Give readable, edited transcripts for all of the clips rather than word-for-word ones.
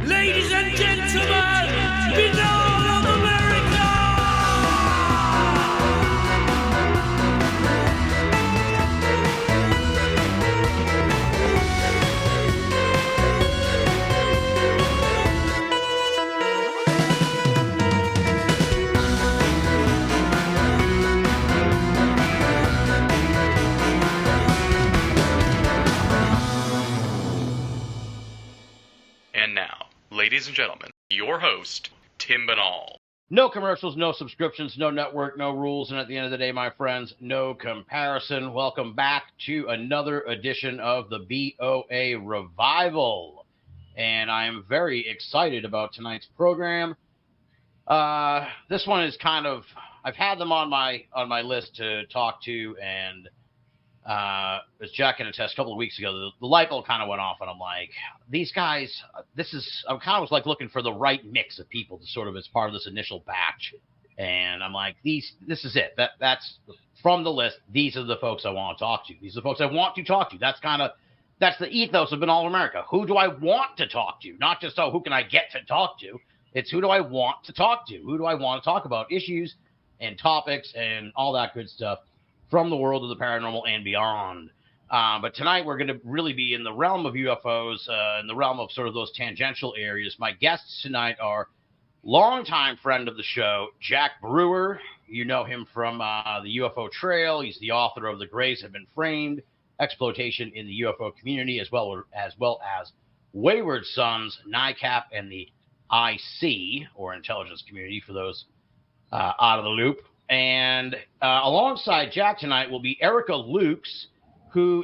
Ladies and gentlemen, Binnall of America! And now, ladies and gentlemen, your host, Tim Binnall. No commercials, no subscriptions, no network, no rules, and at the end of the day, my friends, no comparison. Welcome back to another edition of the BOA Revival, and I am very excited about tonight's program. This one is kind of, I've had them on my list to talk to, and as Jack can attest, a couple of weeks ago, the light bulb kind of went off, and I'm like, these guys, I kind of was like looking for the right mix of people to sort of as part of this initial batch, and I'm like, this is it. That's from the list. These are the folks I want to talk to. These are the folks I want to talk to. That's the ethos of Binnall of America. Who do I want to talk to? Not just, who can I get to talk to? It's who do I want to talk to? Who do I want to talk about issues and topics and all that good stuff from the world of the paranormal and beyond. But tonight we're going to really be in the realm of UFOs, in the realm of sort of those tangential areas. My guests tonight are longtime friend of the show, Jack Brewer. You know him from the UFO Trail. He's the author of The Grays Have Been Framed, Exploitation in the UFO Community, as well as Wayward Sons, NICAP, and the IC, or Intelligence Community, for those out of the loop. And alongside Jack tonight will be Erica Lukes, who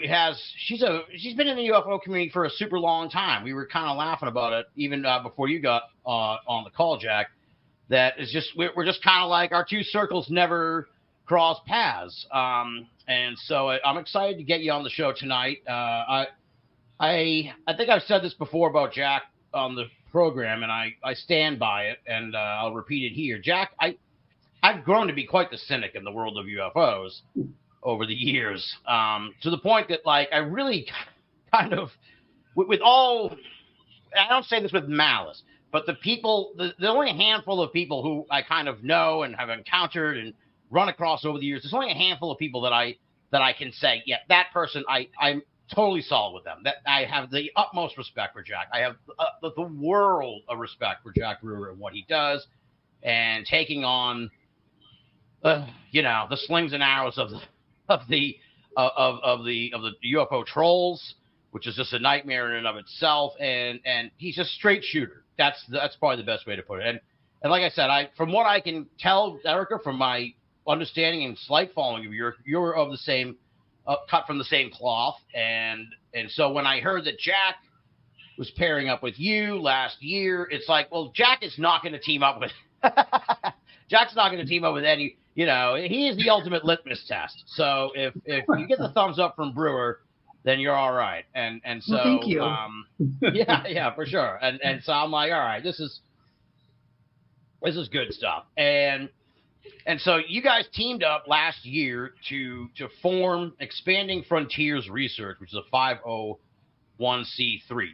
she's been in the UFO community for a super long time. We were kind of laughing about it even before you got on the call, Jack. That is just we're just kind of like our two circles never cross paths. And so I'm excited to get you on the show tonight. I think I've said this before about Jack on the program, and I stand by it, and I'll repeat it here. Jack, I've grown to be quite the cynic in the world of UFOs over the years, to the point that, like, I really kind of, with all, I don't say this with malice, but the only handful of people who I kind of know and have encountered and run across over the years, there's only a handful of people that I can say, yeah, that person, I'm totally solid with them. That I have the utmost respect for Jack. I have the world of respect for Jack Brewer and what he does, and taking on the slings and arrows of the UFO trolls, which is just a nightmare in and of itself. And he's a straight shooter. That's probably the best way to put it. And like I said, from what I can tell, Erica, from my understanding and slight following of you're of the same, cut from the same cloth. And so when I heard that Jack was pairing up with you last year, it's like, well, Jack is not going to team up with. Jack's not going to team up with any. He is the ultimate litmus test. So if you get the thumbs up from Brewer, then you're all right. And so well, thank you. Yeah, for sure. And so I'm like, all right, this is good stuff. And so you guys teamed up last year to form Expanding Frontiers Research, which is a 501c3.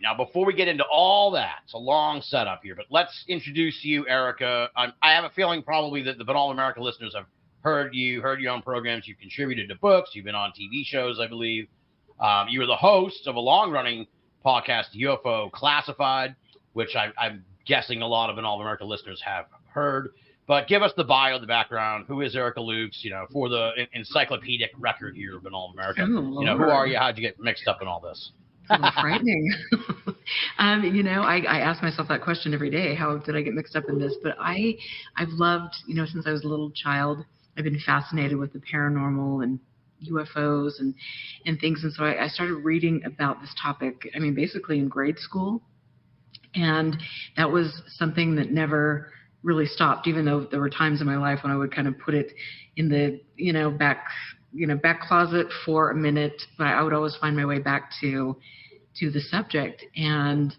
Now, before we get into all that, it's a long setup here, but let's introduce you, Erica. I have a feeling probably that the Binnall America listeners have heard you on programs. You've contributed to books. You've been on TV shows, I believe. You were the host of a long-running podcast, UFO Classified, which I'm guessing a lot of Binnall America listeners have heard. But give us the bio, the background. Who is Erica Lukes? For the encyclopedic record here of Binnall America. Oh, who are you? How'd you get mixed up in all this? Frightening. I ask myself that question every day. How did I get mixed up in this? But I've loved, since I was a little child, I've been fascinated with the paranormal and UFOs and things. And so I started reading about this topic, basically in grade school. And that was something that never really stopped, even though there were times in my life when I would kind of put it in the, back closet for a minute, but I would always find my way back to the subject. And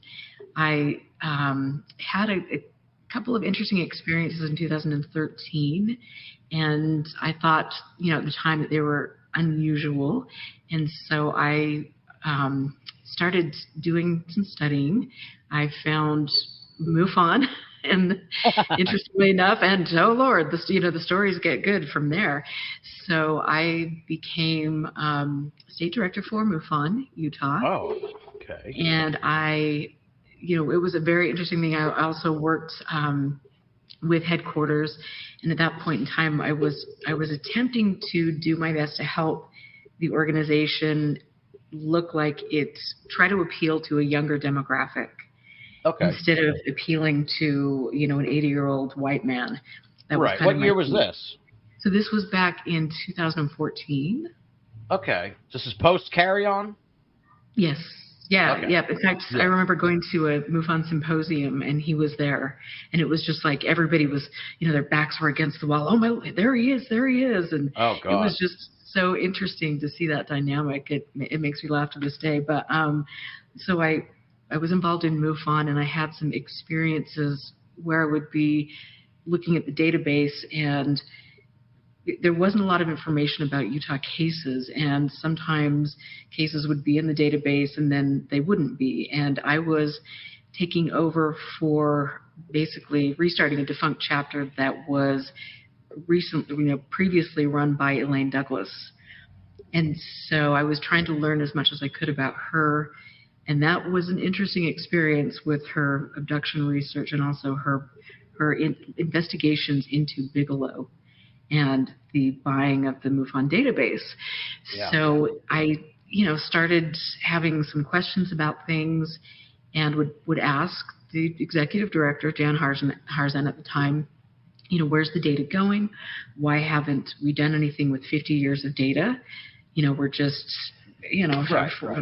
I had a couple of interesting experiences in 2013, and I thought, at the time that they were unusual. And so I started doing some studying. I found MUFON, and interestingly enough, and oh Lord, the stories get good from there. So I became state director for MUFON Utah, Oh, okay. and it was a very interesting thing. I also worked with headquarters, and at that point in time, I was attempting to do my best to help the organization look like try to appeal to a younger demographic. Okay. Instead of appealing to, an 80-year-old white man. That right. Was kind what of year was this? So this was back in 2014. Okay. This is post Carry On? Yes. Yeah. Okay. Yeah. In fact, I remember going to a MUFON symposium, and he was there, and it was just like everybody was, their backs were against the wall. Oh my, there he is, and oh God. It was just so interesting to see that dynamic. It makes me laugh to this day. But so I was involved in MUFON, and I had some experiences where I would be looking at the database, and there wasn't a lot of information about Utah cases, and sometimes cases would be in the database and then they wouldn't be. And I was taking over for basically restarting a defunct chapter that was previously run by Elaine Douglas. And so I was trying to learn as much as I could about her. And that was an interesting experience with her abduction research and also her investigations into Bigelow and the buying of the MUFON database. Yeah. So I, started having some questions about things, and would ask the executive director, Jan Harzan at the time, where's the data going? Why haven't we done anything with 50 years of data? We're just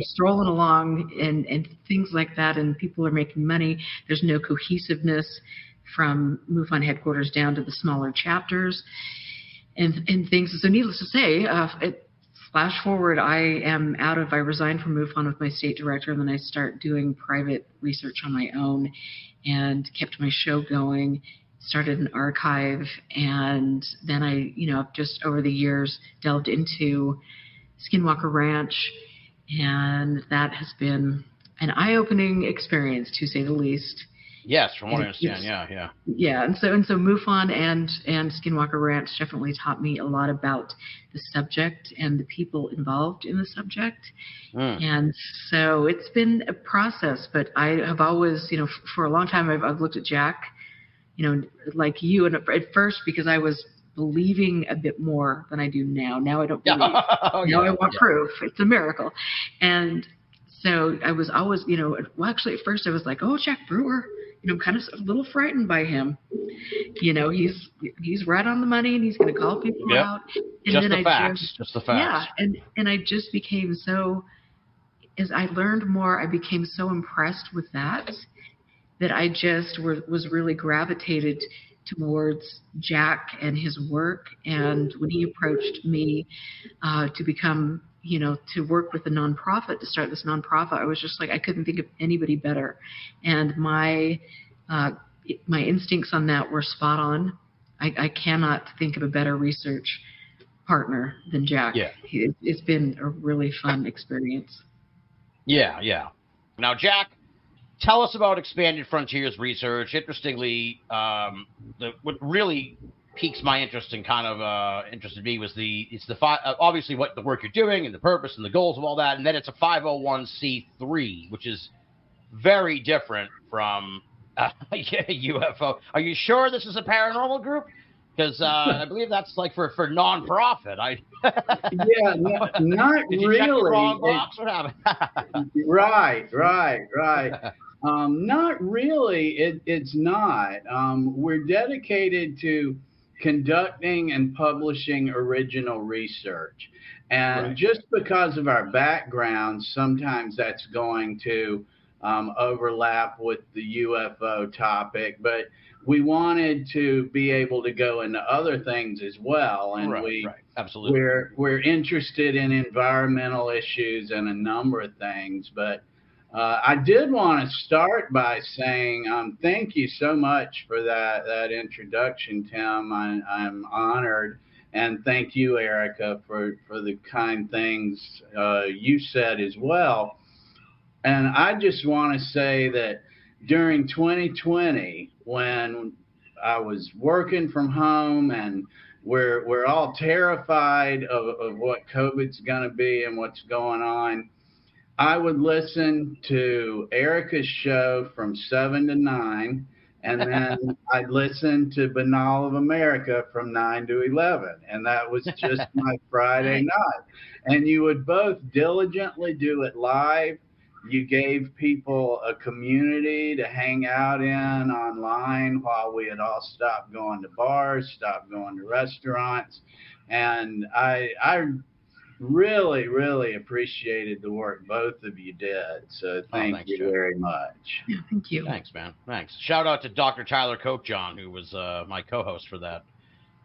strolling along and things like that, and people are making money. There's no cohesiveness from MUFON headquarters down to the smaller chapters and things. So needless to say, flash forward, I resigned from MUFON with my state director, and then I start doing private research on my own and kept my show going, started an archive, and then I, just over the years delved into Skinwalker Ranch, and that has been an eye-opening experience, to say the least. Yes, from what I understand, yeah. Yeah, and so MUFON and Skinwalker Ranch definitely taught me a lot about the subject and the people involved in the subject. And so it's been a process, but I have always, for a long time, I've looked at Jack, like you, and at first because I was believing a bit more than I do now. Now I don't believe. Now I want proof. It's a miracle. And so I was always, actually at first I was like, oh, Jack Brewer, I'm kind of a little frightened by him. He's right on the money, and he's going to call people out. And just then the facts. Just the facts. Yeah, and I just became so, as I learned more, I became so impressed with that I just was really gravitated towards Jack and his work. And when he approached me to become, to work with a nonprofit, to start this nonprofit, I was just like, I couldn't think of anybody better. And my instincts on that were spot on. I cannot think of a better research partner than Jack. Yeah. It's been a really fun experience. Yeah. Now, Jack, tell us about Expanded Frontiers Research. Interestingly, what really piques my interest and kind of interested me was obviously what the work you're doing and the purpose and the goals of all that, and then it's a 501c3, which is very different from UFO. Are you sure this is a paranormal group? Because I believe that's like for nonprofit. Not Did you really. check the wrong box? What happened? Right. Not really. It's not. We're dedicated to conducting and publishing original research. And just because of our background, sometimes that's going to overlap with the UFO topic. But we wanted to be able to go into other things as well. And absolutely. We're interested in environmental issues and a number of things. But I did want to start by saying thank you so much for that introduction, Tim. I'm honored. And thank you, Erica, for the kind things you said as well. And I just want to say that during 2020, when I was working from home and we're all terrified of what COVID's going to be and what's going on, I would listen to Erica's show from 7 to 9, and then I'd listen to Binnall of America from 9 to 11, and that was just my Friday night. And you would both diligently do it live. You gave people a community to hang out in online while we had all stopped going to bars, stopped going to restaurants. And I really, really appreciated the work both of you did. So thank you very much. Yeah, thank you. Thanks, man. Thanks. Shout out to Dr. Tyler Copejohn, who was my co-host for that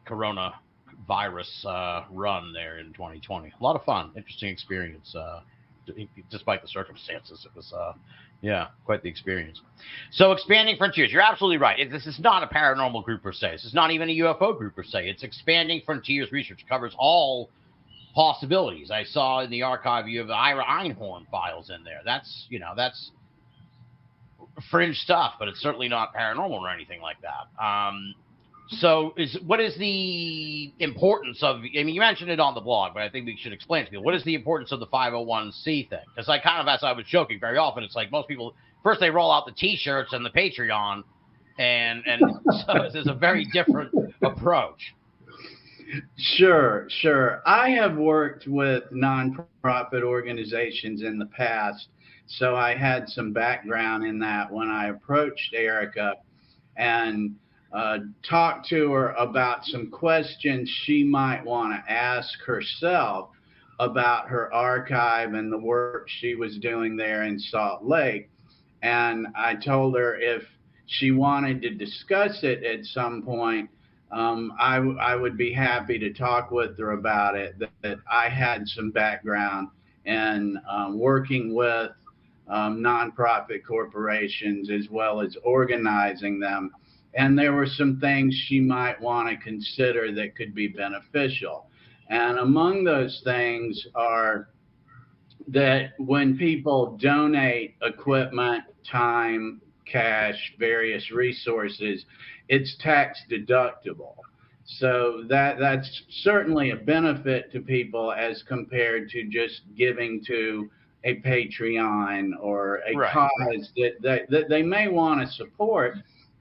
coronavirus run there in 2020. A lot of fun, interesting experience. Despite the circumstances, it was, quite the experience. So expanding frontiers, you're absolutely right. This is not a paranormal group per se. This is not even a UFO group per se. It's expanding frontiers research. It covers all possibilities. I saw in the archive you have the Ira Einhorn files in there. That's fringe stuff, but it's certainly not paranormal or anything like that. So what is the importance of, I mean, you mentioned it on the blog, but I think we should explain to people, what is the importance of the 501c thing? Because I kind of, as I was joking, very often it's like most people, first they roll out the T-shirts and the Patreon, and so there's a very different approach. Sure. I have worked with nonprofit organizations in the past, so I had some background in that when I approached Erica and talked to her about some questions she might want to ask herself about her archive and the work she was doing there in Salt Lake. And I told her if she wanted to discuss it at some point, I would be happy to talk with her about it, that I had some background in working with nonprofit corporations as well as organizing them. And there were some things she might want to consider that could be beneficial. And among those things are that when people donate equipment, time, cash, various resources, it's tax deductible. So that's certainly a benefit to people as compared to just giving to a Patreon or a cause that they may want to support.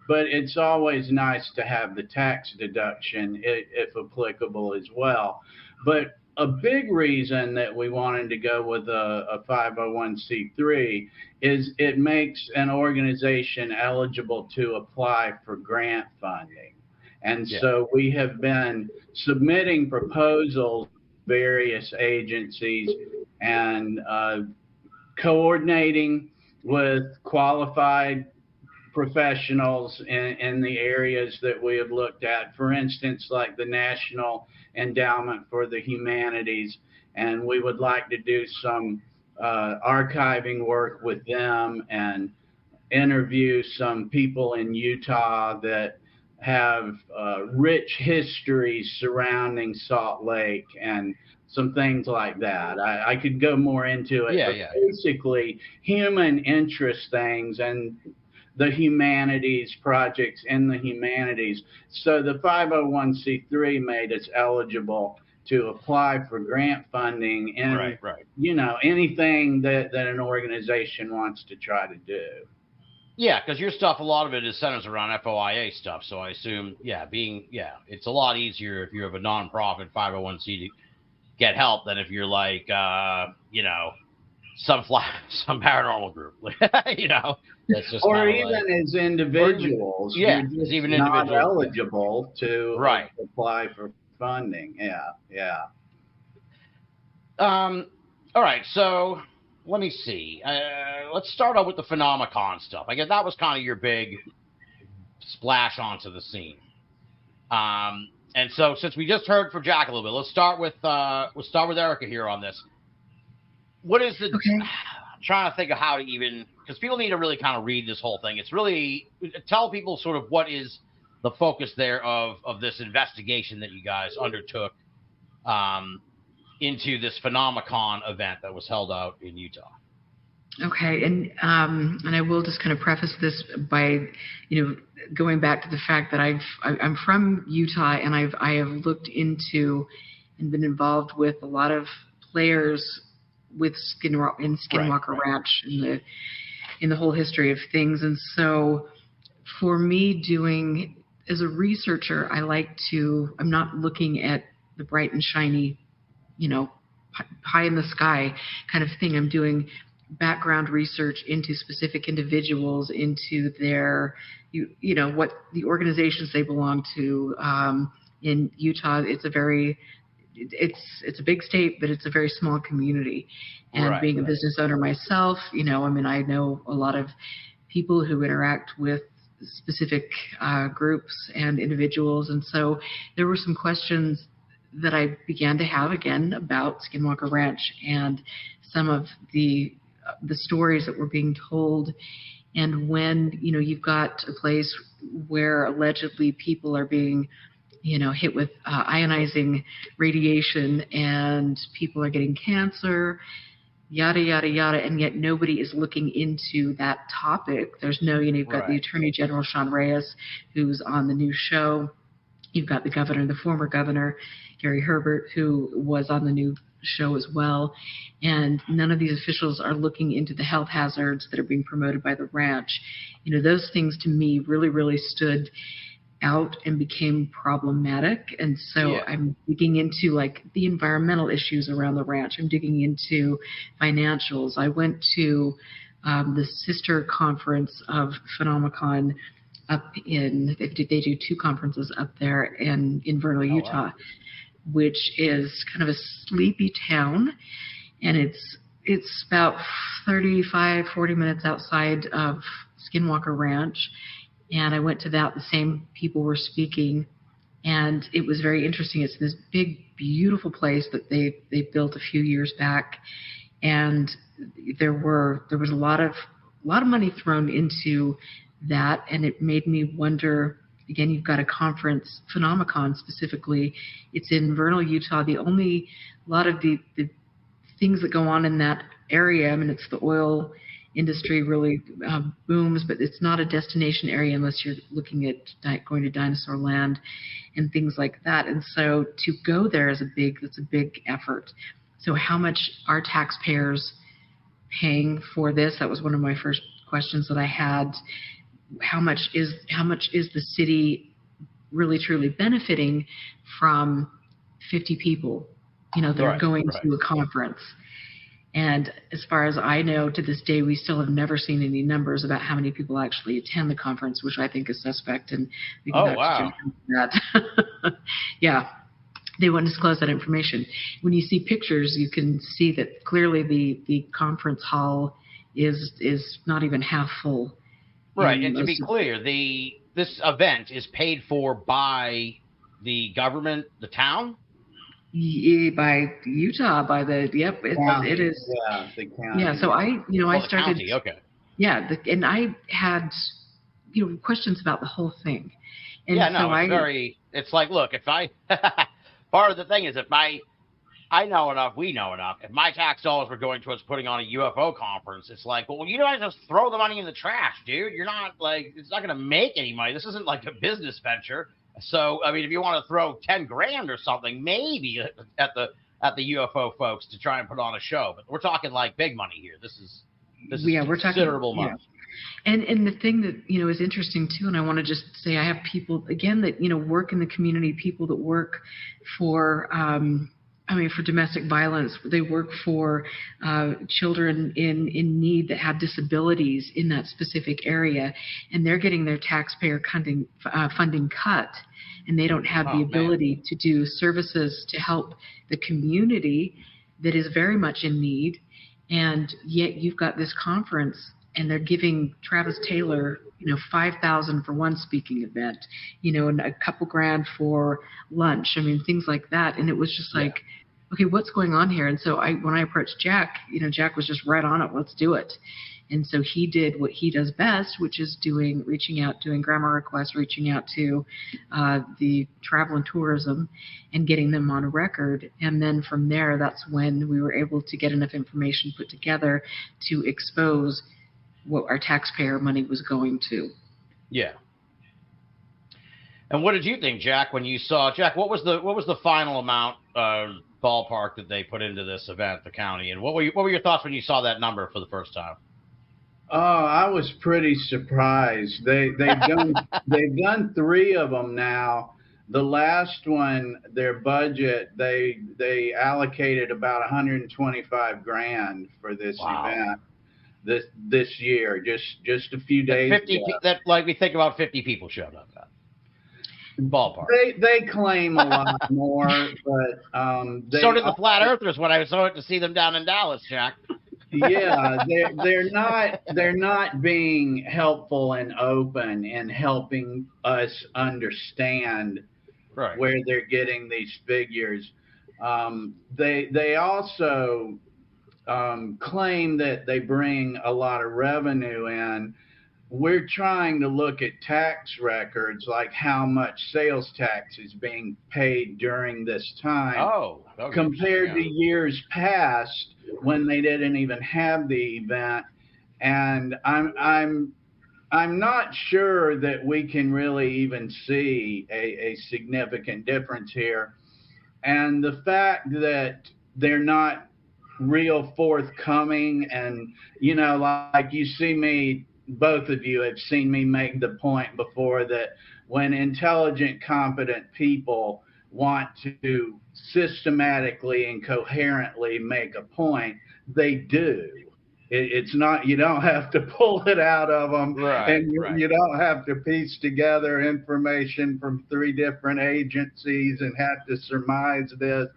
But it's always nice to have the tax deduction, if applicable, as well. But a big reason that we wanted to go with a 501c3 is it makes an organization eligible to apply for grant funding. And so we have been submitting proposals to various agencies and coordinating with qualified professionals in the areas that we have looked at, for instance, like the National Endowment for the Humanities, and we would like to do some archiving work with them and interview some people in Utah that have rich histories surrounding Salt Lake and some things like that. I could go more into it, basically human interest things and the humanities, projects in the humanities. So the 501c3 made us eligible to apply for grant funding and anything that an organization wants to try to do. Yeah, because your stuff, a lot of it is centers around FOIA stuff. So I assume, it's a lot easier if you have a nonprofit 501c to get help than if you're like, some paranormal group, That's just or even as individuals, you're just even not eligible to apply for funding. All right, so let me see. Let's start out with the Phenomenon stuff. I guess that was kind of your big splash onto the scene. And so since we just heard from Jack a little bit, let's start with Erica here on this. What is the? I'm trying to think of how to even, because people need to really kind of read this whole thing. It's really tell people sort of what is the focus there of this investigation that you guys undertook into this Phenomenon event that was held out in Utah. Okay, and I will just kind of preface this by, going back to the fact that I'm from Utah, and I have looked into and been involved with a lot of players with Skinwalker Ranch in the whole history of things, and so for me, as a researcher, I'm not looking at the bright and shiny, pie in the sky kind of thing. I'm doing background research into specific individuals, into their, what the organizations they belong to. In Utah, it's a big state, but it's a very small community. And being a business owner myself, I know a lot of people who interact with specific groups and individuals. And so there were some questions that I began to have again about Skinwalker Ranch and some of the stories that were being told. And when, you've got a place where allegedly people are being, hit with ionizing radiation and people are getting cancer, yada, yada, yada, and yet nobody is looking into that topic. There's no, you've got the Attorney General, Sean Reyes, who's on the new show. You've got the governor, the former governor, Gary Herbert, who was on the new show as well. And none of these officials are looking into the health hazards that are being promoted by the ranch. Those things to me really, really stood out and became problematic. And so I'm digging into like the environmental issues around the ranch. I'm digging into financials. I went to the sister conference of Phenomicon up in, they do two conferences up there in Vernal, Utah, which is kind of a sleepy town. And it's about 40 minutes outside of Skinwalker Ranch. And I went to that. The same people were speaking, and it was very interesting. It's this big, beautiful place that they built a few years back, and there was a lot of money thrown into that, and it made me wonder. Again, you've got a conference, Phenomicon specifically. It's in Vernal, Utah. A lot of the things that go on in that area. I mean, it's the oil industry really booms, but it's not a destination area unless you're looking at going to Dinosaur Land and things like that. And so to go there that's a big effort. So how much are taxpayers paying for this? That was one of my first questions that I had. How much is the city really truly benefiting from 50 people, that are going to a conference? And as far as I know, to this day, we still have never seen any numbers about how many people actually attend the conference, which I think is suspect. And we can that. Yeah, they won't disclose that information. When you see pictures, you can see that clearly the conference hall is not even half full. Right, and to be clear, this event is paid for by the government, the town? By Utah, by the it is. Yeah, the county. Yeah, so I started. County, okay. Yeah, and I had questions about the whole thing. And it's like, look, if I part of the thing is I know enough, we know enough. If my tax dollars were going towards putting on a UFO conference, it's like, well, you don't just throw the money in the trash, dude. You're not it's not going to make any money. This isn't like a business venture. So, I mean, if you want to throw $10,000 or something, maybe at the UFO folks to try and put on a show, but we're talking like big money here. This is we're considerable talking, money. Yeah. And the thing that is interesting too, and I want to just say, I have people again that work in the community, people that work for for domestic violence. They work for children in need that have disabilities in that specific area, and they're getting their taxpayer funding cut, and they don't have the ability to do services to help the community that is very much in need. And yet you've got this conference, and they're giving Travis Taylor, $5,000 for one speaking event, and a couple grand for lunch. I mean, things like that. And it was just like, okay, what's going on here? And so when I approached Jack, Jack was just right on it. Let's do it. And so he did what he does best, which is reaching out, doing grammar requests, reaching out to the travel and tourism and getting them on a record. And then from there, that's when we were able to get enough information put together to expose what our taxpayer money was going to. Yeah. And what did you think, Jack, when you saw what was the final amount ballpark that they put into this event, the county, and what were your thoughts when you saw that number for the first time? Oh, I was pretty surprised. They've done 3 of them now. The last one, their budget, they allocated about $125,000 for this event this year, just a few days ago. That, like, we think about 50 people showed up. Ballpark. They claim a lot more, but so did the Flat Earthers when I saw it to see them down in Dallas, Jack. Yeah, they're not being helpful and open and helping us understand where they're getting these figures. They also claim that they bring a lot of revenue in. We're trying to look at tax records, like how much sales tax is being paid during this time compared to years past when they didn't even have the event. And I'm not sure that we can really even see a significant difference here. And the fact that they're not real forthcoming, and like you see me, both of you have seen me make the point before that when intelligent, competent people want to systematically and coherently make a point, they do. It's not, you don't have to pull it out of them, you don't have to piece together information from 3 different agencies and have to surmise this.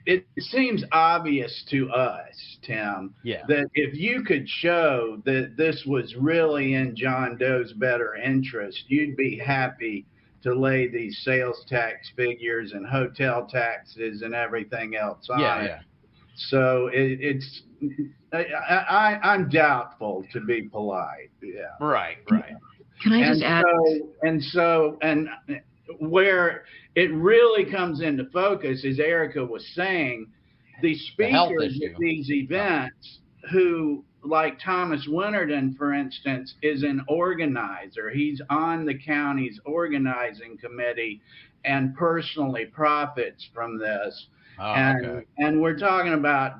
It seems obvious to us, Tim, that if you could show that this was really in John Doe's better interest, you'd be happy to lay these sales tax figures and hotel taxes and everything else on it. So I'm doubtful, to be polite. Yeah. Right. Can I just add? And where it really comes into focus, as Erica was saying, the speakers at these events who, like Thomas Winterton, for instance, is an organizer. He's on the county's organizing committee and personally profits from this. And we're talking about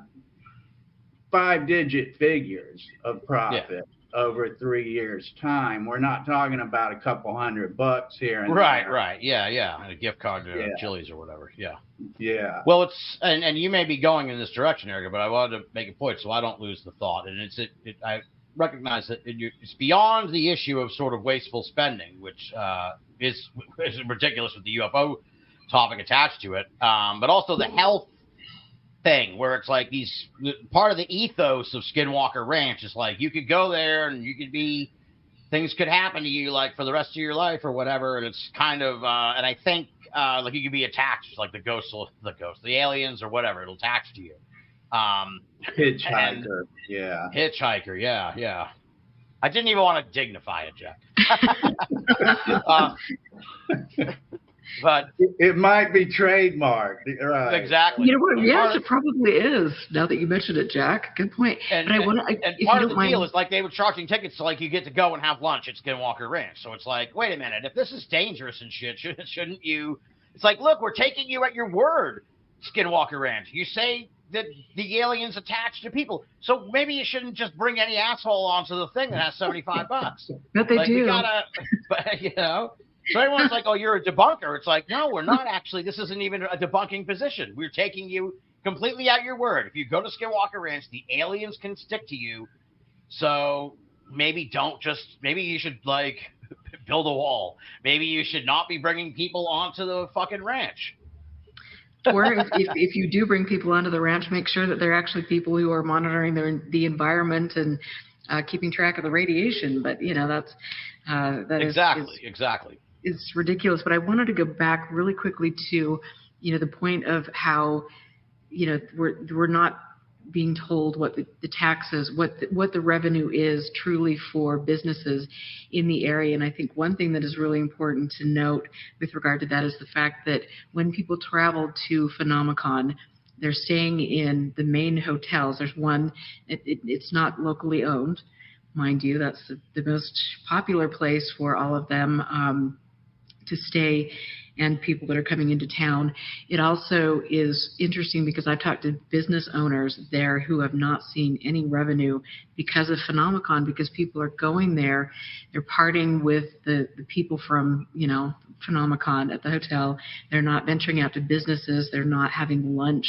5-digit figures of profit over 3 years' time. We're not talking about a couple $100 here and there. Right. Yeah. And a gift card to Chili's or whatever. Yeah. Well, it's and you may be going in this direction, Erica, but I wanted to make a point so I don't lose the thought. And I recognize that it's beyond the issue of sort of wasteful spending, which is ridiculous with the UFO topic attached to it, but also the health thing, where it's like part of the ethos of Skinwalker Ranch is like you could go there and things could happen to you like for the rest of your life or whatever, and it's kind of and I think like you could be attached, like the aliens or whatever, it'll attach to you. Hitchhiker, yeah. I didn't even want to dignify it, Jack. But it might be trademarked, right? Exactly. You know what? Yes, it probably is. Now that you mentioned it, Jack, good point. And part of the deal is like they were charging tickets, so like you get to go and have lunch at Skinwalker Ranch. So it's like, wait a minute, if this is dangerous and shit, shouldn't you? It's like, look, we're taking you at your word, Skinwalker Ranch. You say that the aliens attach to people, so maybe you shouldn't just bring any asshole onto the thing that has $75. But they do. We gotta, So everyone's like, oh, you're a debunker. It's like, no, we're not actually. This isn't even a debunking position. We're taking you completely at your word. If you go to Skinwalker Ranch, the aliens can stick to you. So maybe you should like build a wall. Maybe you should not be bringing people onto the fucking ranch. Or if you do bring people onto the ranch, make sure that they're actually people who are monitoring the environment and keeping track of the radiation. But that exactly. It's ridiculous. But I wanted to go back really quickly to, the point of how, we're not being told what the taxes, what the revenue is truly for businesses in the area. And I think one thing that is really important to note with regard to that is the fact that when people travel to Phenomicon, they're staying in the main hotels. There's one, it's not locally owned, mind you. That's the most popular place for all of them to stay and people that are coming into town. It also is interesting because I've talked to business owners there who have not seen any revenue because of Phenomicon, because people are going there, they're partying with the people from, Phenomicon at the hotel. They're not venturing out to businesses. They're not having lunch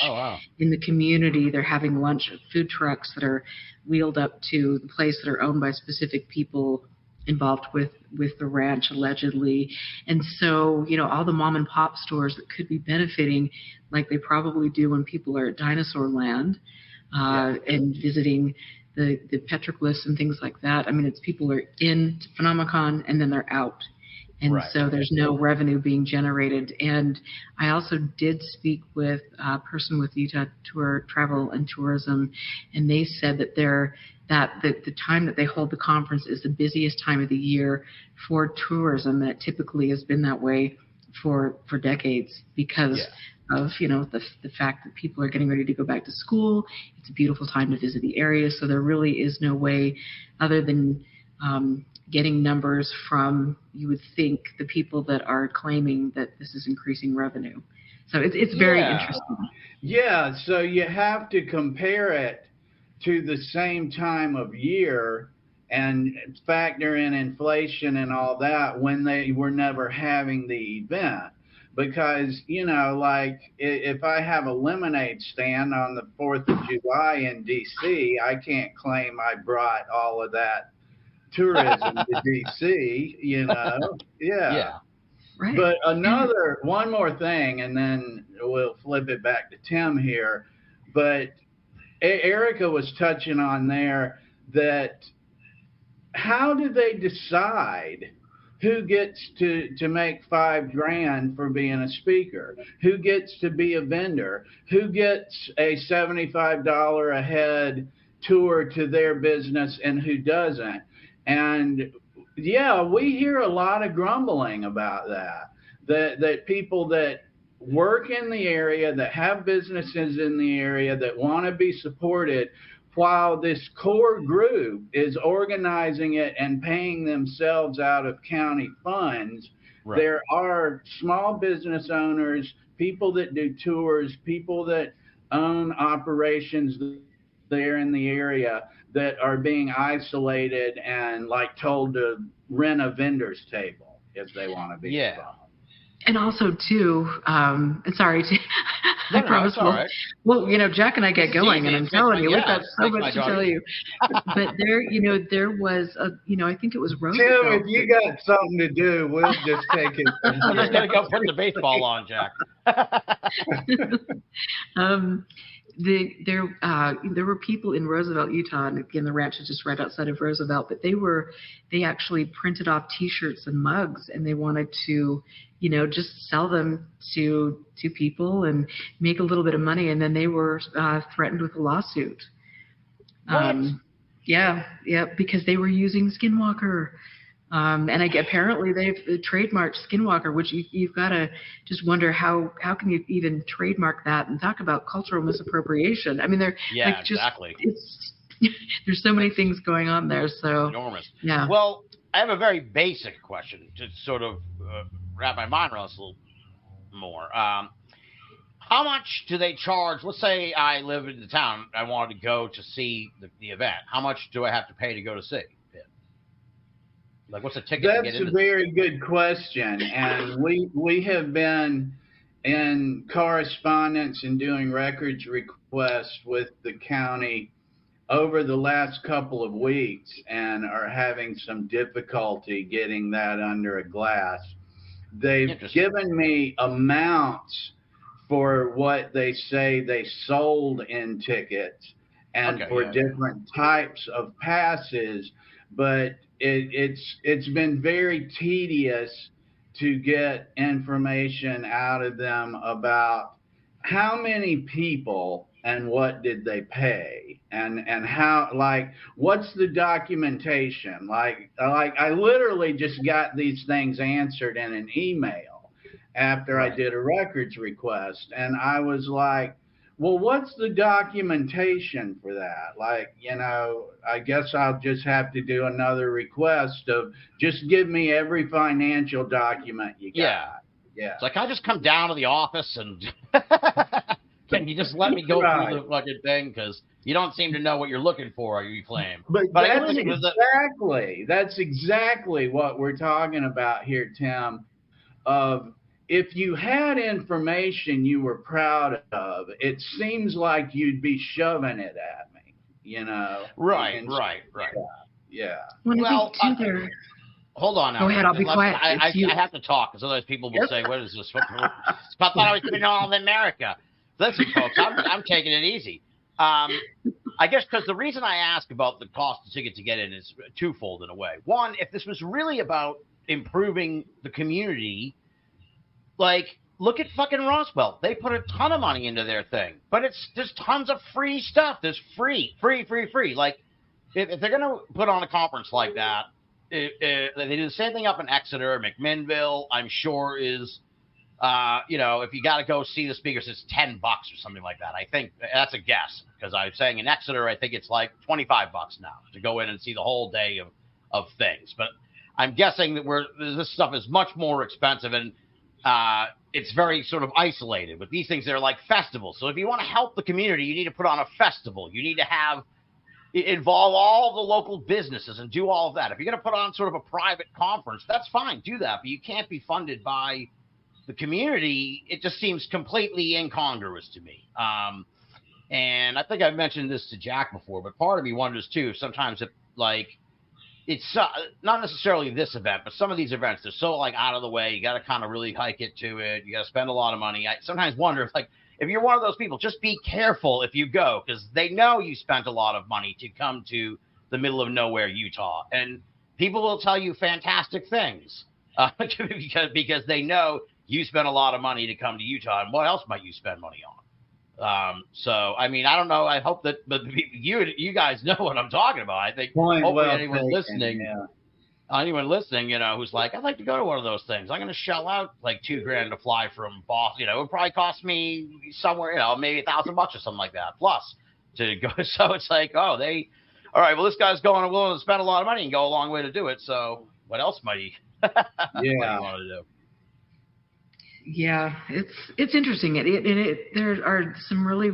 in the community. They're having lunch at food trucks that are wheeled up to the place that are owned by specific people involved with the ranch, allegedly. And so, all the mom and pop stores that could be benefiting, like they probably do when people are at Dinosaur Land and visiting the petroglyphs and things like that. I mean, it's people are in Phenomicon and then they're out. And so there's no revenue being generated. And I also did speak with a person with Utah Tour Travel and Tourism, and they said that the time that they hold the conference is the busiest time of the year for tourism, and it typically has been that way for decades because of the fact that people are getting ready to go back to school. It's a beautiful time to visit the area, so there really is no way other than getting numbers from, you would think, the people that are claiming that this is increasing revenue. So it's very interesting. Yeah, so you have to compare it to the same time of year and factor in inflation and all that when they were never having the event. Because, like if I have a lemonade stand on the 4th of July in D.C., I can't claim I brought all of that tourism to D.C., Yeah. Right. But one more thing, and then we'll flip it back to Tim here. But Erica was touching on there that how do they decide who gets to make $5,000 for being a speaker? Who gets to be a vendor? Who gets a $75 a head tour to their business and who doesn't? And we hear a lot of grumbling about that people that work in the area, that have businesses in the area, that want to be supported, while this core group is organizing it and paying themselves out of county funds. There are small business owners, people that do tours, people that own operations there in the area that are being isolated and told to rent a vendor's table if they want to be involved. And also, too, and sorry, I promise well, Jack and I get going, and I'm telling you, we've got so much to tell you. But there was I think it was Roosevelt. Tim, if you got something to do, we'll just take it. I'm just going to go put the baseball on, Jack. There were people in Roosevelt, Utah, and again, the ranch is just right outside of Roosevelt, but they actually printed off T-shirts and mugs, and they wanted to, just sell them to people and make a little bit of money, and then they were threatened with a lawsuit. What? Because they were using Skinwalker. And apparently they've trademarked Skinwalker, which you've got to just wonder how can you even trademark that and talk about cultural misappropriation. I mean, exactly. There's so many things going on there. So enormous. Yeah. Well, I have a very basic question to sort of wrap my mind around this a little more. How much do they charge? Let's say I live in the town. I wanted to go to see the event. How much do I have to pay to go to see it? Like, what's the ticket? That's a very good question, and we have been in correspondence and doing records requests with the county over the last couple of weeks, and are having some difficulty getting that under a glass. They've given me amounts for what they say they sold in tickets and different types of passes, but it's been very tedious to get information out of them about how many people and what did they pay, and how, like, what's the documentation, like I literally just got these things answered in an email after I did a records request, and I was like, well, what's the documentation for that? Like, I guess I'll just have to do another request of just give me every financial document you got. Yeah. It's like, can I just come down to the office and can you just let me go through the fucking thing? Because you don't seem to know what you're looking for, you claim. But that's exactly what we're talking about here, Tim, of if you had information you were proud of, it seems like you'd be shoving it at me, Right. Yeah. Well, hold on now. Go ahead, I'll be quiet. I have to talk, because otherwise people will say, what is this? I thought I was doing all in America. Listen, folks, I'm taking it easy. I guess because the reason I ask about the cost of ticket to get in is twofold in a way. One, if this was really about improving the community, like, look at fucking Roswell. They put a ton of money into their thing, but there's tons of free stuff. There's free. Like, if they're gonna put on a conference like that, they do the same thing up in Exeter, McMinnville. I'm sure is, if you got to go see the speakers, it's $10 or something like that. I think that's a guess, because I'm saying in Exeter, I think it's like $25 now to go in and see the whole day of things. But I'm guessing that this stuff is much more expensive, and it's very sort of isolated. With these things, they're like festivals. So if you want to help the community, you need to put on a festival. You need to involve all the local businesses and do all of that. If you're going to put on sort of a private conference, that's fine. Do that. But you can't be funded by the community. It just seems completely incongruous to me. And I think I've mentioned this to Jack before, but part of me wonders too, sometimes it's not necessarily this event, but some of these events, they're so like out of the way. You got to kind of really hike it to it. You got to spend a lot of money. I sometimes wonder if you're one of those people, just be careful if you go, because they know you spent a lot of money to come to the middle of nowhere, Utah, and people will tell you fantastic things because they know you spent a lot of money to come to Utah, and what else might you spend money on? So, I mean, I don't know. I hope that, but you guys know what I'm talking about. I think hopefully anyone listening, who's like, I'd like to go to one of those things. I'm going to shell out like $2,000 to fly from Boston. It would probably cost me somewhere, maybe $1,000 or something like that plus to go. So it's like, all right, well, this guy's willing to spend a lot of money and go a long way to do it. So what else might he want to do? Yeah, it's interesting. There are some really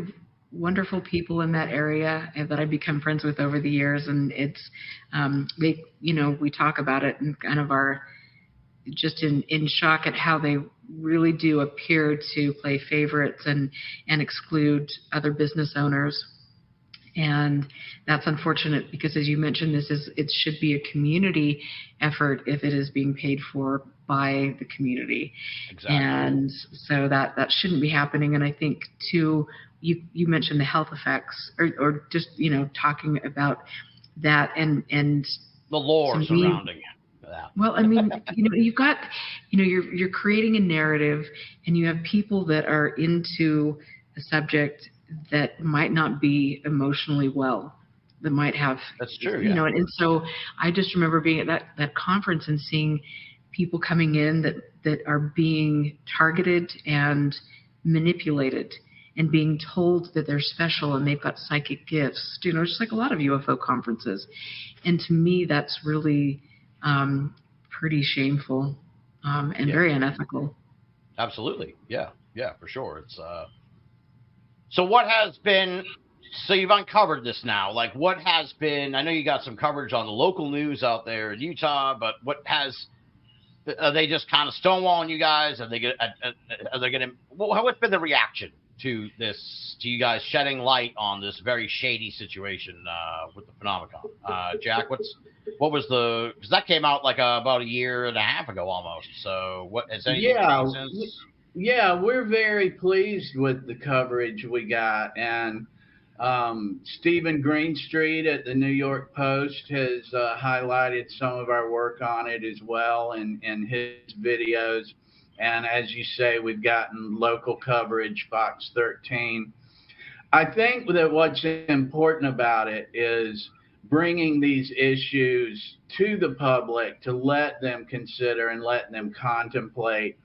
wonderful people in that area that I've become friends with over the years, and it's we talk about it and kind of are just in shock at how they really do appear to play favorites and exclude other business owners. And that's unfortunate because, as you mentioned, it should be a community effort if it is being paid for by the community. Exactly. And so that shouldn't be happening. And I think too, you mentioned the health effects or just, talking about that and the lore surrounding it. Well, I mean, you've got, you're creating a narrative, and you have people that are into a subject that might not be emotionally well, that might have. That's true. And so I just remember being at that conference and seeing people coming in that are being targeted and manipulated and being told that they're special and they've got psychic gifts, just like a lot of UFO conferences. And to me, that's really pretty shameful and very unethical. Absolutely. Yeah, for sure. It's so what has been, so you've uncovered this now, like what has been, I know you got some coverage on the local news out there in Utah, but are they just kind of stonewalling you guys? What's been the reaction to this, to you guys shedding light on this very shady situation with the Phenomenon? Jack, what was because that came out like about a year and a half ago almost. So what has anything changed since? Yeah, we're very pleased with the coverage we got, and Stephen Greenstreet at the New York Post has highlighted some of our work on it as well in his videos. And as you say, we've gotten local coverage, Fox 13. I think that what's important about it is bringing these issues to the public to let them consider and let them contemplate.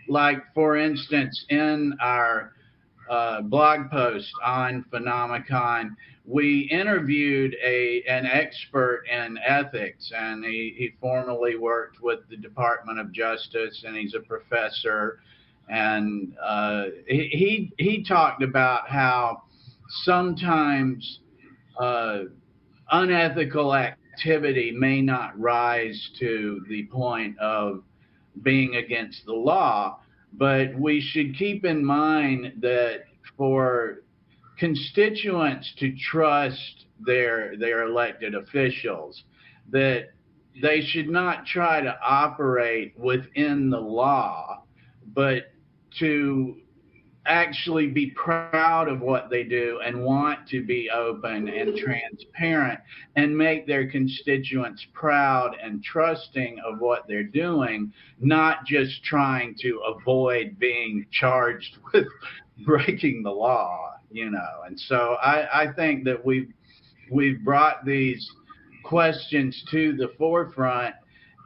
Like, for instance, in our blog post on Phenomicon, we interviewed an expert in ethics, and he formerly worked with the Department of Justice, and he's a professor. And he talked about how sometimes unethical activity may not rise to the point of being against the law, but we should keep in mind that for constituents to trust their elected officials, that they should not try to operate within the law, but to actually be proud of what they do and want to be open and transparent and make their constituents proud and trusting of what they're doing, not just trying to avoid being charged with breaking the law, you know. And so I think that we've brought these questions to the forefront,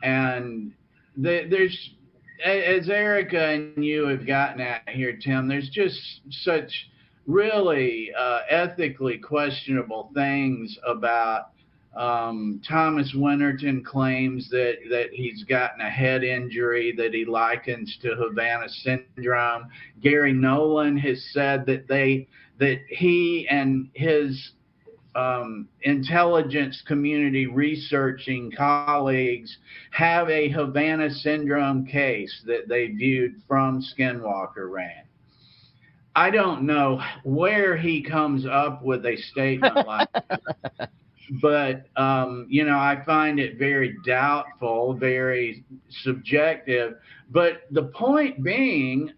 and there's, as Erica and you have gotten at here, Tim, there's just such really ethically questionable things about Thomas Winterton claims that he's gotten a head injury that he likens to Havana syndrome. Gary Nolan has said that he and his intelligence community researching colleagues have a Havana syndrome case that they viewed from Skinwalker Ranch. I don't know where he comes up with a statement like that, but you know, I find it very doubtful, very subjective. But the point being,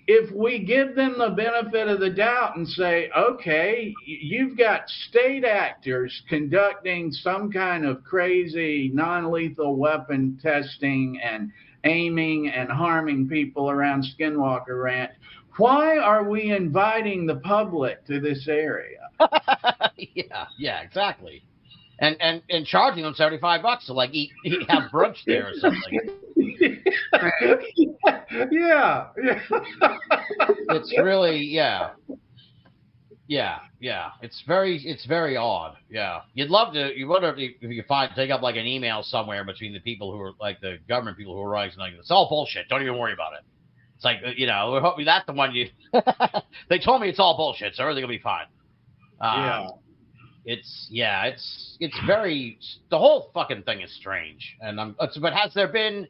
if we give them the benefit of the doubt and say, okay, you've got state actors conducting some kind of crazy non-lethal weapon testing and aiming and harming people around Skinwalker Ranch, why are we inviting the public to this area? Yeah, exactly. And charging them $75 to like have brunch there or something. Yeah. It's really yeah. It's very odd. Yeah, you wonder if you could take up like an email somewhere between the people who are like the government people who are writing like, it's all bullshit. Don't even worry about it. It's like, you know, we're hoping that's the one you. They told me it's all bullshit, so everything will be fine. It's very, the whole fucking thing is strange. And but has there been,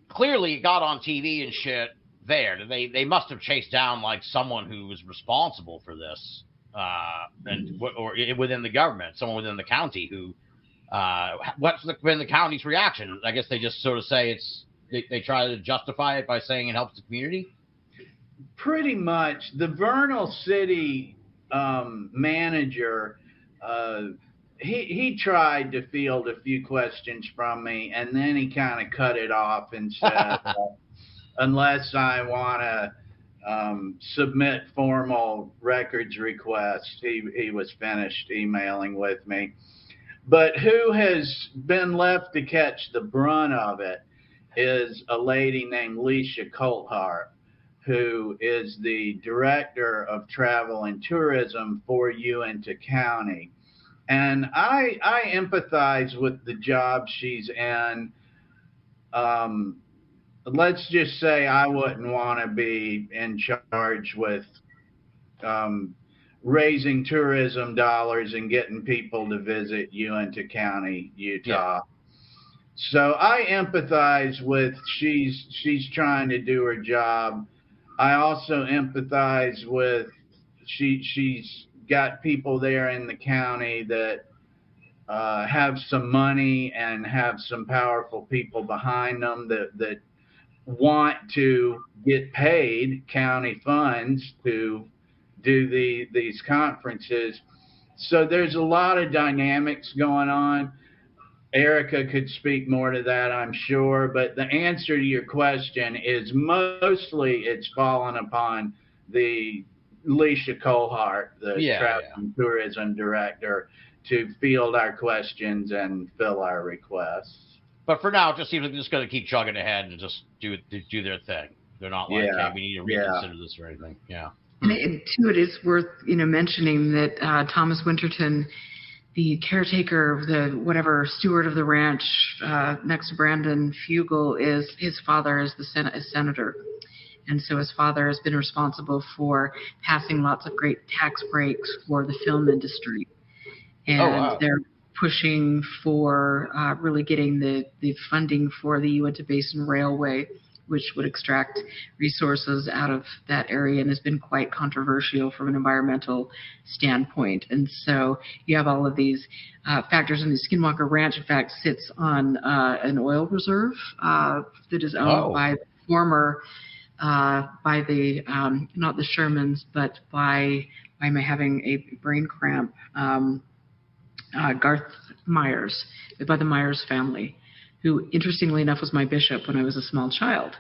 clearly it got on TV and shit there. They must have chased down like someone who was responsible for this, or within the government, someone within the county who, what's been the county's reaction? I guess they just sort of say they try to justify it by saying it helps the community. Pretty much. The Vernal City manager, he tried to field a few questions from me, and then he kind of cut it off and said, unless I want to submit formal records requests, he was finished emailing with me. But who has been left to catch the brunt of it is a lady named Leisha Colthart, who is the director of travel and tourism for Uintah County. And I empathize with the job she's in. Let's just say I wouldn't want to be in charge with raising tourism dollars and getting people to visit Uintah County, Utah. Yeah. So I empathize with she's trying to do her job. I also empathize with she's got people there in the county that have some money and have some powerful people behind them that want to get paid county funds to do these conferences. So there's a lot of dynamics going on. Erica could speak more to that, I'm sure, but the answer to your question is mostly it's fallen upon the Leisha Colhart, the travel and tourism director, to field our questions and fill our requests. But for now, it just seems like they're just going to keep chugging ahead and just do their thing. They're not like, hey, we need to reconsider this or anything. Yeah. And too, it is worth mentioning that Thomas Winterton, the caretaker, the steward of the ranch next to Brandon Fugel, his father is the senator, and so his father has been responsible for passing lots of great tax breaks for the film industry, and they're pushing for really getting the funding for the Uinta Basin Railway, which would extract resources out of that area and has been quite controversial from an environmental standpoint. And so you have all of these factors. And the Skinwalker Ranch, in fact, sits on an oil reserve that is owned by the former, by the, not the Shermans, but by, why am I having a brain cramp, Garth Myers, by the Myers family, who, interestingly enough, was my bishop when I was a small child.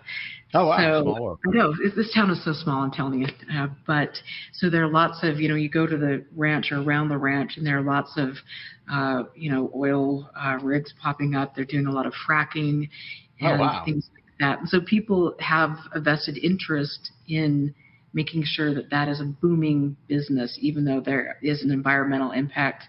Oh, wow. So, I know, this town is so small, I'm telling you. But so there are lots of, you go to the ranch or around the ranch, and there are lots of, oil rigs popping up. They're doing a lot of fracking and things like that. And so people have a vested interest in making sure that that is a booming business, even though there is an environmental impact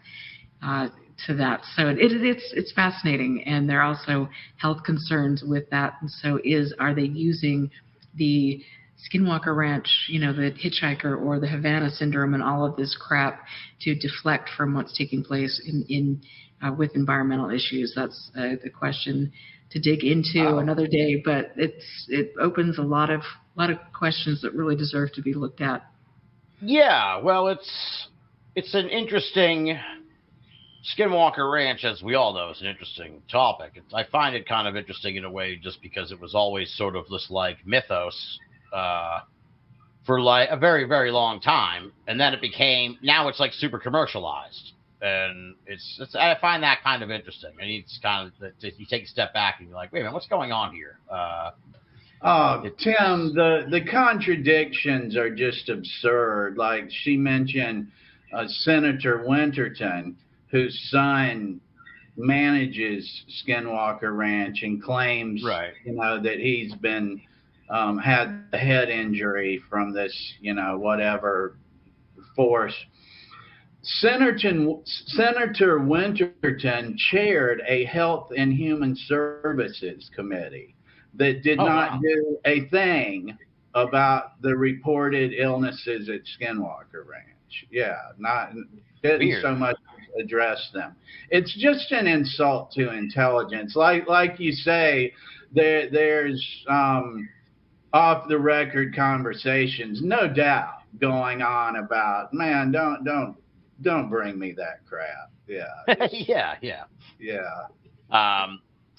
to that. So it's fascinating, and there are also health concerns with that. And so are they using the Skinwalker Ranch, the hitchhiker or the Havana syndrome and all of this crap to deflect from what's taking place in with environmental issues? That's the question to dig into another day, but it opens a lot of questions that really deserve to be looked at. Yeah, well, it's an interesting. Skinwalker Ranch, as we all know, is an interesting topic. I find it kind of interesting in a way just because it was always sort of this like mythos for like a very, very long time. And then now it's like super commercialized. And I find that kind of interesting. And it's kind of, you take a step back and you're like, wait a minute, what's going on here? Tim, the contradictions are just absurd. Like she mentioned Senator Winterton, whose son manages Skinwalker Ranch and claims, that he's been had a head injury from this, whatever force. Senator Winterton chaired a Health and Human Services Committee that did not do a thing about the reported illnesses at Skinwalker Ranch. Yeah, didn't so much address them. It's just an insult to intelligence. Like you say, there's off the record conversations, no doubt, going on about, man, don't bring me that crap. Yeah. yeah.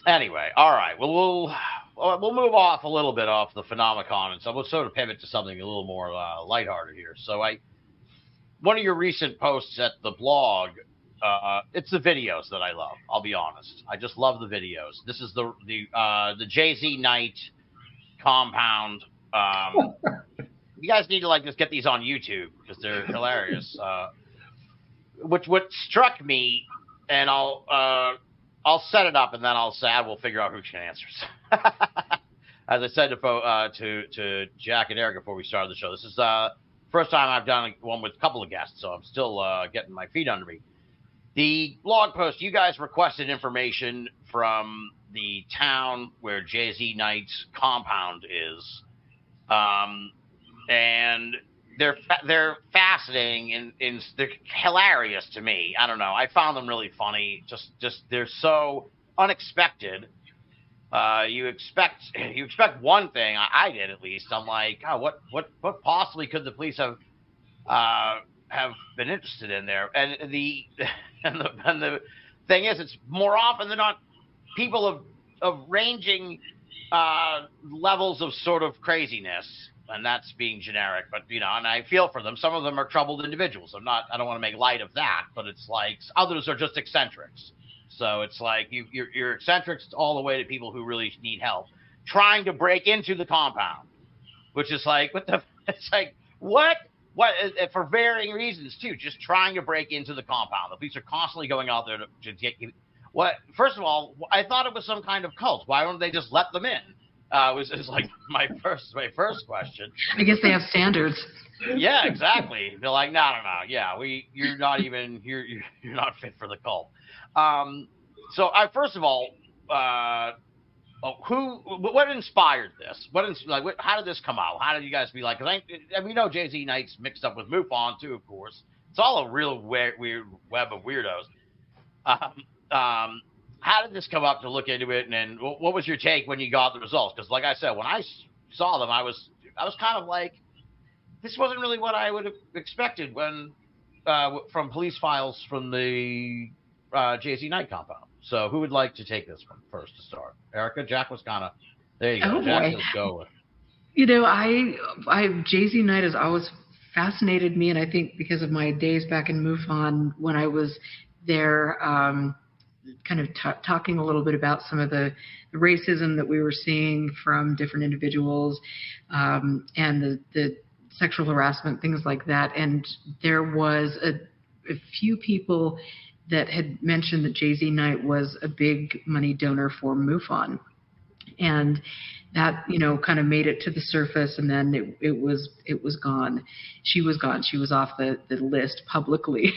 Anyway, all right. Well, we'll move off a little bit off the phenomenon, and so we'll sort of pivot to something a little more lighthearted here. So one of your recent posts at the blog, it's the videos that I love. I'll be honest. I just love the videos. This is the Jay-Z Knight compound. You guys need to just get these on YouTube because they're hilarious. What struck me, and I'll set it up and then I'll say we'll figure out who can answer. As I said to Jack and Eric before we started the show, this is first time I've done one with a couple of guests, so I'm still getting my feet under me. The blog post, you guys requested information from the town where Jay-Z Knight's compound is, and they're fascinating and they're hilarious to me. I don't know. I found them really funny. Just they're so unexpected. You expect one thing. I did at least. I'm like, what possibly could the police have been interested in there? And the thing is, it's more often than not people of ranging levels of sort of craziness. and that's being generic, but and I feel for them. Some of them are troubled individuals. I don't want to make light of that, but it's like others are just eccentrics. So it's like you're eccentrics all the way to people who really need help, trying to break into the compound, which is like it's like what for varying reasons too, just trying to break into the compound. The police are constantly going out there to get you. What? First of all, I thought it was some kind of cult. Why don't they just let them in? Was like my first question. I guess they have standards. Yeah, exactly. They're like, no. Yeah, you're not fit for the cult. So first of all, what inspired this? How did this come out? How did you guys be like? Because we know Jay-Z Knight's mixed up with MUFON too, of course. It's all a real weird web of weirdos. How did this come up to look into it, and what was your take when you got the results? Because, like I said, when I saw them, I was kind of like, this wasn't really what I would have expected when from police files from the Jay-Z Knight compound. So, who would like to take this one first to start? Erica, Jack was kind of there. You go, Jack. Let's go. I Jay-Z Knight has always fascinated me, and I think because of my days back in MUFON when I was there. Kind of talking a little bit about some of the racism that we were seeing from different individuals and the sexual harassment, things like that. And there was a few people that had mentioned that Jay-Z Knight was a big money donor for MUFON. And that, kind of made it to the surface, and then it was gone. She was gone. She was off the list publicly.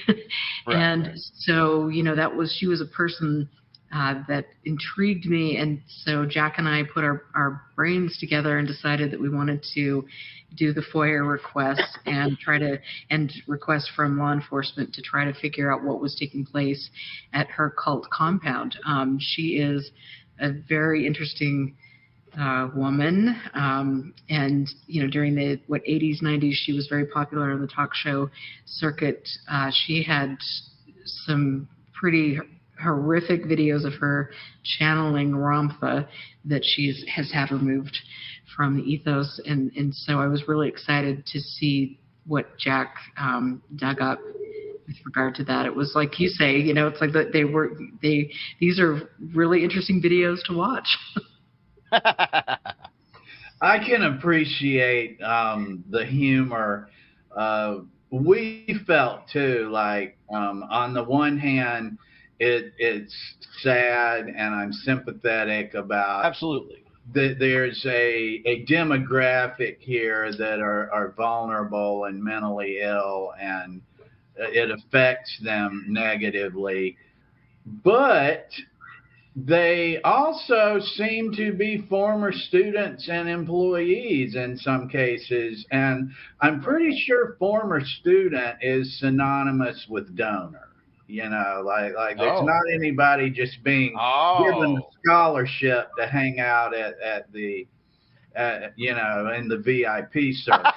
Right. And so, she was a person that intrigued me. And so Jack and I put our brains together and decided that we wanted to do the FOIA request and request from law enforcement to try to figure out what was taking place at her cult compound. She is a very interesting woman, and during the 80s, 90s, she was very popular on the talk show circuit. She had some pretty horrific videos of her channeling Ramtha that has had removed from the ethos, and so I was really excited to see what Jack dug up with regard to that. It was like you say, it's like these are really interesting videos to watch. I can appreciate the humor. We felt too, like on the one hand, it's sad, and I'm sympathetic about. Absolutely. There's a demographic here that are vulnerable and mentally ill, and it affects them negatively. But they also seem to be former students and employees in some cases, and I'm pretty sure former student is synonymous with donor. Like there's not anybody just being given a scholarship to hang out at the in the VIP circle.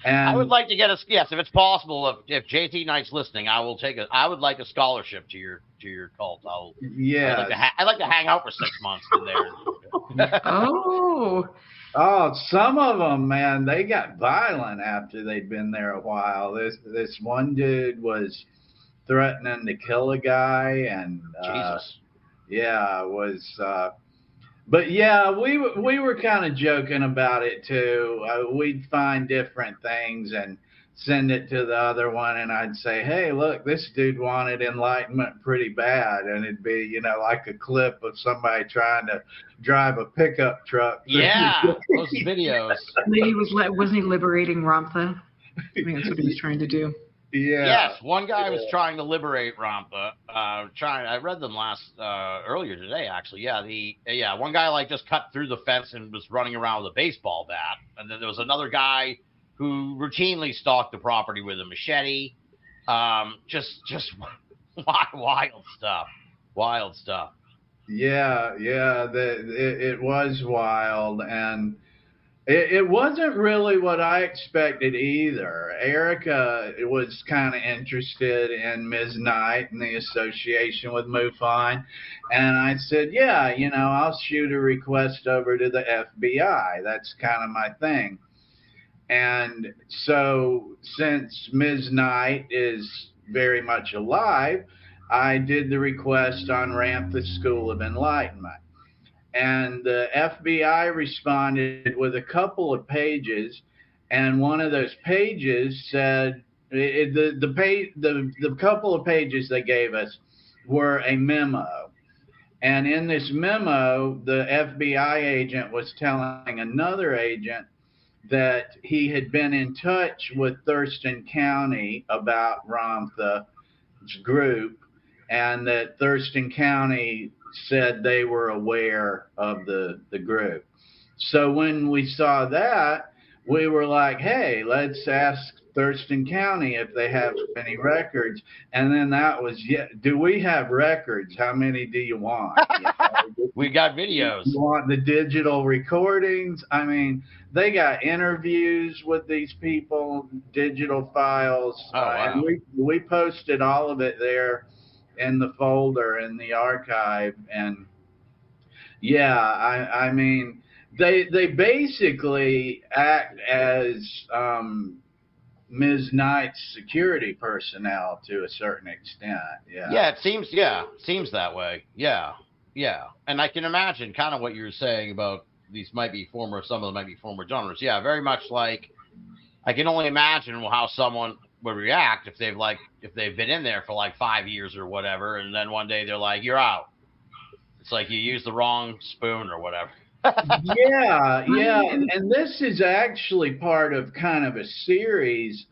And I would like to get if it's possible, if JT Knight's listening, I would like a scholarship to your cult. I'd like to hang out for 6 months in there. Some of them, man, they got violent after they'd been there a while. This one dude was threatening to kill a guy, and Jesus. But yeah, we were kind of joking about it too. We'd find different things and send it to the other one, and I'd say, hey, look, this dude wanted enlightenment pretty bad, and it'd be like a clip of somebody trying to drive a pickup truck. Yeah, those videos. Wasn't he liberating Ramtha? I mean, that's what he was trying to do. Yeah. Yes, one guy was trying to liberate Ramtha. I read them earlier today, actually. One guy just cut through the fence and was running around with a baseball bat, and then there was another guy who routinely stalked the property with a machete. Just wild stuff. Wild stuff. Yeah, it was wild, and It wasn't really what I expected either. Erica was kind of interested in Ms. Knight and the association with MUFON. And I said, yeah, I'll shoot a request over to the FBI. That's kind of my thing. And so since Ms. Knight is very much alive, I did the request on Ramtha School of Enlightenment. And the FBI responded with a couple of pages, and one of those pages said the couple of pages they gave us were a memo. And in this memo, the FBI agent was telling another agent that he had been in touch with Thurston County about Ramtha's group, and that Thurston County said they were aware of the group. So when we saw that, we were like, hey, let's ask Thurston County if they have any records. And then that was, do we have records? How many do you want? We got videos. You want the digital recordings? I mean, they got interviews with these people, digital files. Oh, wow. And we posted all of it there in the folder in the archive. And yeah, I mean, they basically act as Ms. Knight's security personnel to a certain extent. Yeah, it seems that way. Yeah. And I can imagine kind of what you're saying about these might be some of them might be former donors. Yeah, very much like I can only imagine how someone would react if they've been in there for like 5 years or whatever, and then one day they're like, you're out. It's like you used the wrong spoon or whatever. Yeah. And this is actually part of kind of a series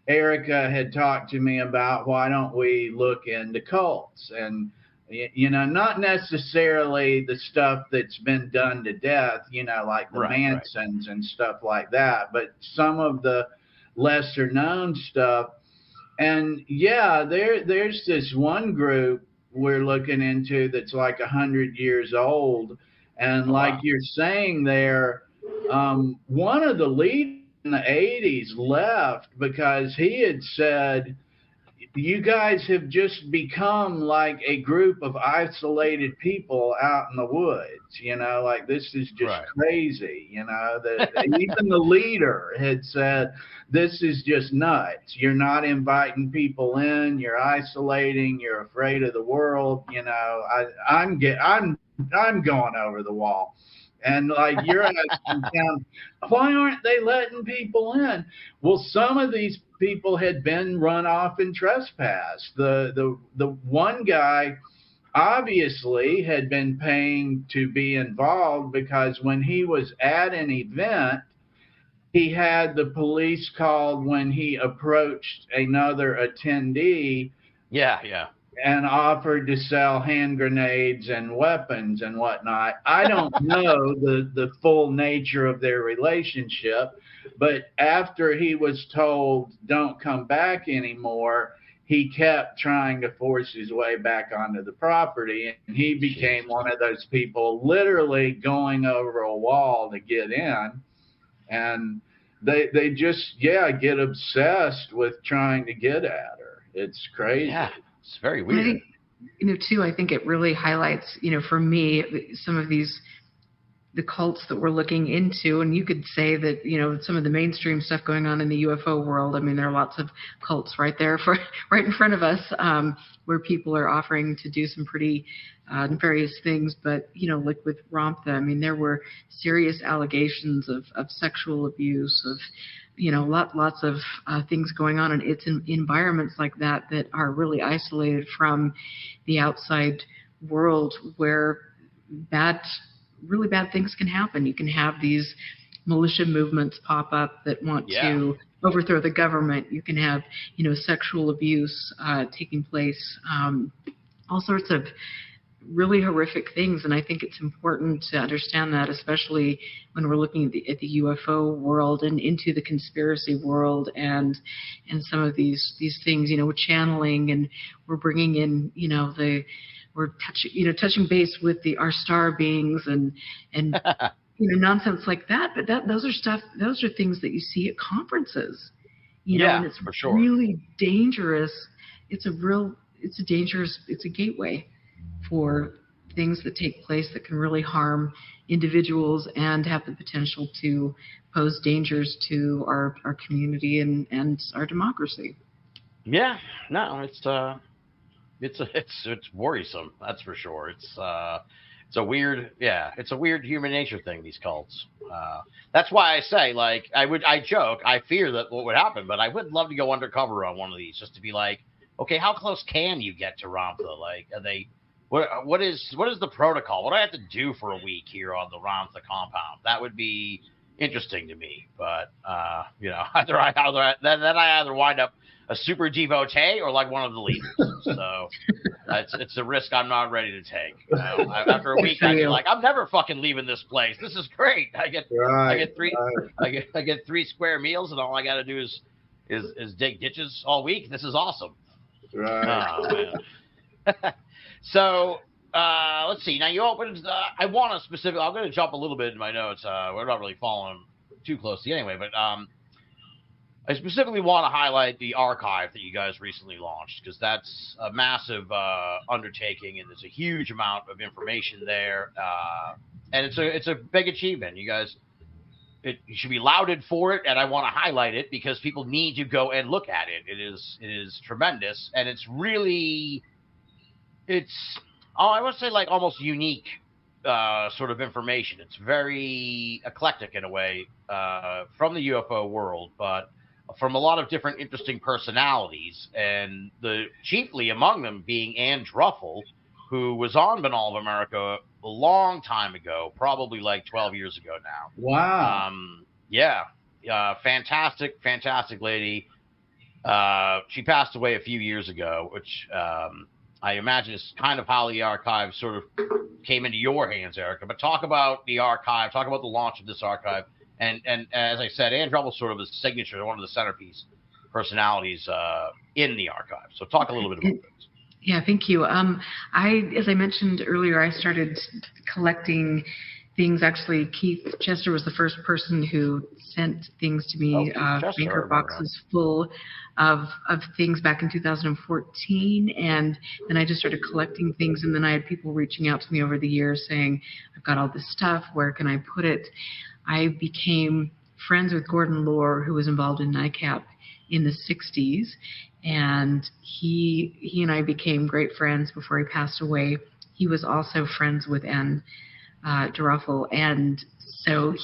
Erica had talked to me about. Why don't we look into cults? And, not necessarily the stuff that's been done to death, like the Mansons and stuff like that, but some of the lesser known stuff. And yeah, there's this one group we're looking into that's like 100 years old. And like you're saying there, one of the leaders in the 80s left because he had said, you guys have just become like a group of isolated people out in the woods, like this is just crazy, that even the leader had said, this is just nuts. You're not inviting people in, you're isolating, you're afraid of the world, I'm going over the wall. And like you're asking them, why aren't they letting people in? Well, some of these people had been run off and trespassed. The one guy obviously had been paying to be involved because when he was at an event, he had the police called when he approached another attendee. Yeah. And offered to sell hand grenades and weapons and whatnot. I don't know the full nature of their relationship, but after he was told don't come back anymore, he kept trying to force his way back onto the property, and he became one of those people literally going over a wall to get in. And they just get obsessed with trying to get at her. It's crazy. Yeah. It's very weird. I think it really highlights, for me, some of the cults that we're looking into. And you could say that, some of the mainstream stuff going on in the UFO world, I mean, there are lots of cults right in front of us, where people are offering to do some pretty nefarious things. But, like with Ramtha, I mean, there were serious allegations of sexual abuse, of lots of things going on, and it's in environments like that are really isolated from the outside world, where really bad things can happen. You can have these militia movements pop up that want to overthrow the government. You can have, sexual abuse taking place, all sorts of really horrific things. And I think it's important to understand that, especially when we're looking at the UFO world and into the conspiracy world and some of these things, we're channeling and we're bringing in, we're touching base with our star beings and nonsense like that. But those are things that you see at conferences, and it's for sure. really dangerous. It's a gateway for things that take place that can really harm individuals and have the potential to pose dangers to our community and our democracy. Yeah, no, it's worrisome. That's for sure. It's a weird human nature thing, these cults. That's why I say, like, I joke, I fear that what would happen, but I would love to go undercover on one of these just to be like, okay, how close can you get to Ramtha? Like, are they, what is the protocol? What do I have to do for a week here on the Ramtha compound? That would be interesting to me, but either I either wind up a super devotee or like one of the leaders. So it's a risk I'm not ready to take. After a week, I'd be like, I'm never fucking leaving this place. This is great. I get 3 square meals, and all I got to do is dig ditches all week. This is awesome. Right. Oh, man. So let's see. Now you opened. I want to specifically. I'm going to jump a little bit in my notes. We're not really following too closely anyway, but I specifically want to highlight the archive that you guys recently launched, because that's a massive undertaking, and there's a huge amount of information there, and it's a big achievement. You guys, you should be lauded for it, and I want to highlight it because people need to go and look at it. It is tremendous, and it's I would say like almost unique sort of information. It's very eclectic in a way from the UFO world, but from a lot of different interesting personalities, and chiefly among them being Ann Druffel, who was on Binnall of America a long time ago, probably like 12 years ago now. Wow. Fantastic lady. She passed away a few years ago, which I imagine is kind of how the archive sort of came into your hands, Erica. But talk about the archive, talk about the launch of this archive. And as I said, Ann Druffel sort of a signature, one of the centerpiece personalities in the archive. So talk a little bit about this. Yeah, thank you. As I mentioned earlier, I started collecting things. Actually, Keith Chester was the first person who sent things to me, banker boxes full of things back in 2014. And then I just started collecting things. And then I had people reaching out to me over the years saying, I've got all this stuff. Where can I put it? I became friends with Gordon Lohr, who was involved in NICAP in the 60s. And he and I became great friends before he passed away. He was also friends with Ann Druffel. And so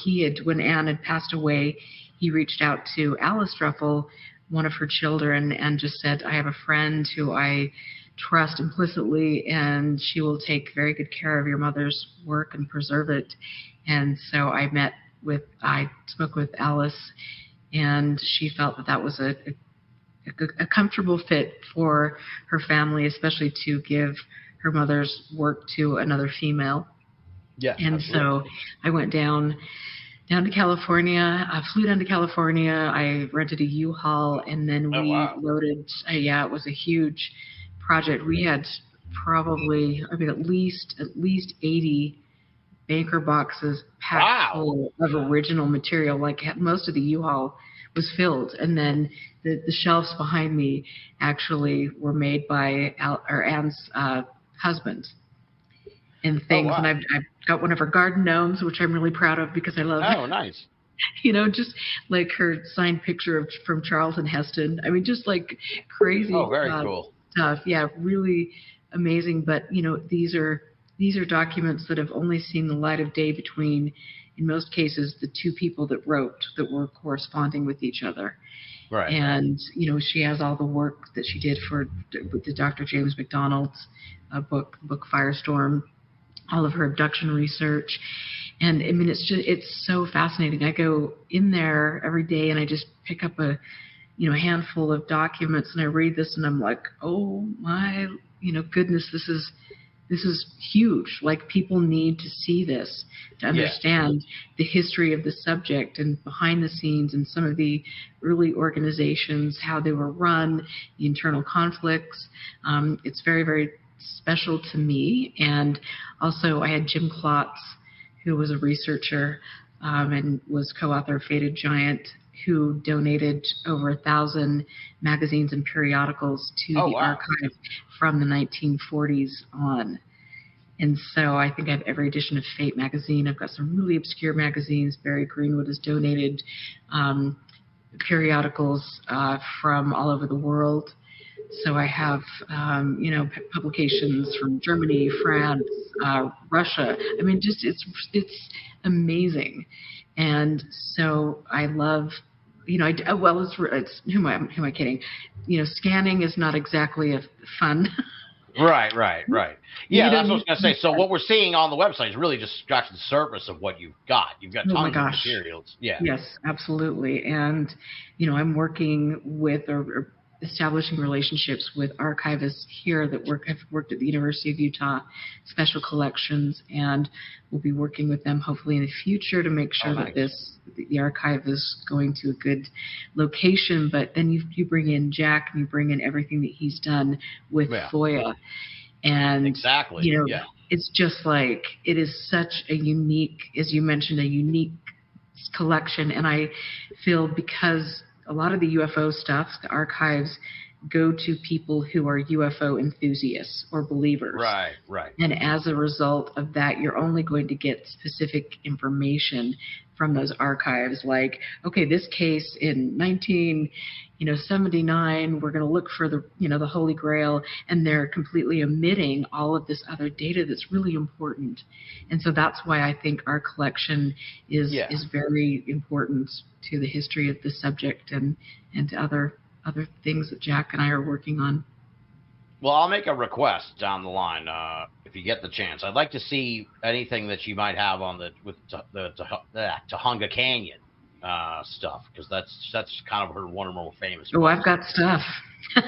when Ann had passed away, he reached out to Alice Druffel, one of her children, and just said, I have a friend who I trust implicitly, and she will take very good care of your mother's work and preserve it. And so I spoke with Alice, and she felt that was a comfortable fit for her family, especially to give her mother's work to another female. Yeah. And absolutely. So I went down to California. I flew down to California. I rented a U-Haul, and then we loaded. It was a huge project. We had probably, at least 80 banker boxes packed full of original material. Like most of the U-Haul was filled, and then the shelves behind me actually were made by Ann's husband and things. And I've got one of her garden gnomes, which I'm really proud of because I love. Oh, nice. Just like her signed picture from Charlton Heston. I mean, just like crazy. Oh, very cool stuff. Yeah, really amazing. But these are documents that have only seen the light of day between, in most cases, the two people that were corresponding with each other. Right. And, she has all the work that she did with the Dr. James McDonald's book Firestorm, all of her abduction research. And I mean, it's so fascinating. I go in there every day and I just pick up a handful of documents and I read this and I'm like, oh my, goodness, this is huge. Like, people need to see this to understand the history of the subject and behind the scenes and some of the early organizations, how they were run, the internal conflicts. It's very, very special to me. And also I had Jim Klotz, who was a researcher and was co-author of Faded Giant, who donated over 1,000 magazines and periodicals to the archive from the 1940s on. And so I think I have every edition of Fate magazine. I've got some really obscure magazines. Barry Greenwood has donated periodicals from all over the world. So I have, publications from Germany, France, Russia. I mean, just it's amazing. And so I love, it's who am I kidding? Scanning is not exactly a fun. Right. Yeah, that's what I was going to say. So what we're seeing on the website is really just scratching the surface of what you've got. You've got tons of materials. Yeah. Yes, absolutely. And, I'm working with or establishing relationships with archivists here that have worked at the University of Utah Special Collections, and we'll be working with them hopefully in the future to make sure that the archive is going to a good location. But then you bring in Jack and you bring in everything that he's done with FOIA, and it's just like, it is such a unique, as you mentioned, a unique collection. And I feel because a lot of the UFO stuff, the archives go to people who are UFO enthusiasts or believers. Right. And as a result of that, you're only going to get specific information from those archives. Like, okay, this case in 1979, we're going to look for the Holy Grail, and they're completely omitting all of this other data that's really important. And so that's why I think our collection is very important to the history of the subject and to other things that Jack and I are working on. Well, I'll make a request down the line if you get the chance. I'd like to see anything that you might have on the Tujunga Canyon stuff, because that's kind of one of her more famous. Oh, I've got stuff.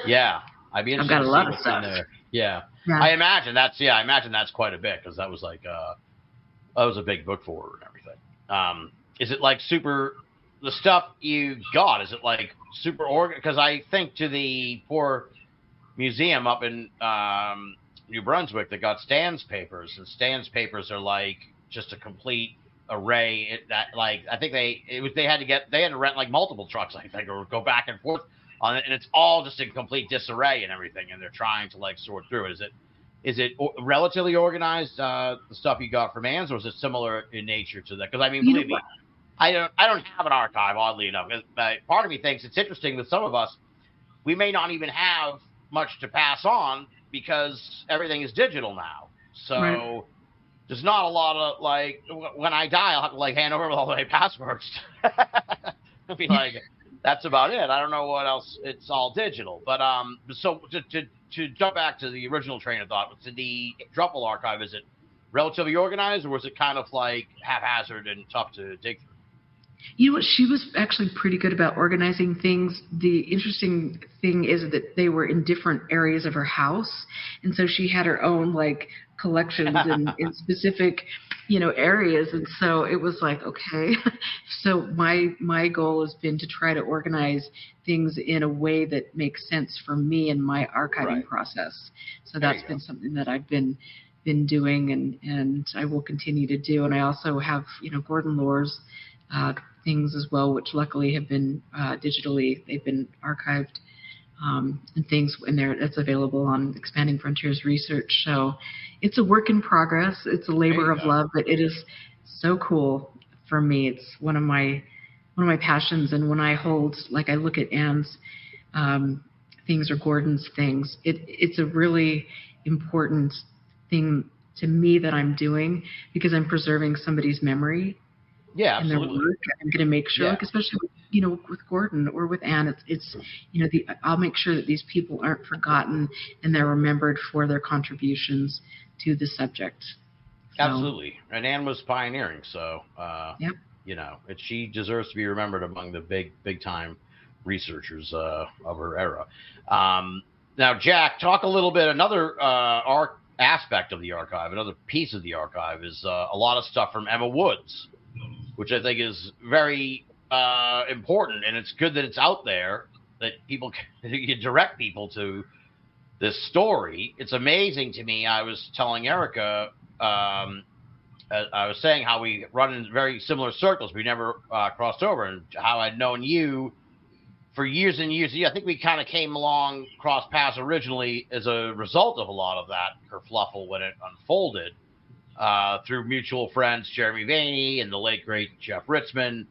Yeah, I'd be interested. I've got a lot of stuff there. Yeah. I imagine that's quite a bit, because that was like that was a big book for her and everything. Is it like the stuff you got? Is it like super organized? Because I think to the poor museum up in New Brunswick that got Stan's papers, and Stan's papers are like just a complete array. I think they had to rent like multiple trucks, I think, or go back and forth on it, and it's all just in complete disarray and everything, and they're trying to like sort through it. Is it relatively organized, the stuff you got from Ann's, or is it similar in nature to that? Because I mean, believe me, I don't have an archive, oddly enough. Part of me thinks it's interesting that some of us, we may not even have much to pass on because everything is digital now. So there's not a lot of, like, when I die, I'll have to like hand over all my passwords. I'll be like, that's about it. I don't know what else. It's all digital. But so to jump back to the original train of thought, to the Druppel archive, is it relatively organized, or was it kind of like haphazard and tough to dig through? You know what? She was actually pretty good about organizing things. The interesting thing is that they were in different areas of her house, and so she had her own like collections in specific, areas. And so it was like, okay. So my goal has been to try to organize things in a way that makes sense for me and my archiving process. So that's been something that I've been doing, and I will continue to do. And I also have, Gordon Lore's things as well, which luckily have been digitally, they've been archived, and things in there that's available on Expanding Frontiers Research. So it's a work in progress. It's a labor of love, but it is so cool for me. It's one of my passions. And when I look at Ann's things or Gordon's things, it's a really important thing to me that I'm doing, because I'm preserving somebody's memory. Yeah, and absolutely. their work. I'm going to make sure, like, especially with Gordon or with Ann, it's I'll make sure that these people aren't forgotten and they're remembered for their contributions to the subject. So, absolutely, and Ann was pioneering, so she deserves to be remembered among the big time researchers of her era. Now, Jack, talk a little bit. Another aspect of the archive, another piece of the archive, is a lot of stuff from Emma Woods, which I think is very important, and it's good that it's out there, that people you direct people to this story. It's amazing to me. I was telling Erica I was saying how we run in very similar circles. We never crossed over, and how I'd known you for years and years. I think we kind of came along cross paths originally as a result of a lot of that kerfluffle when it unfolded through mutual friends, Jeremy Vaney and the late great Jeff Ritzman.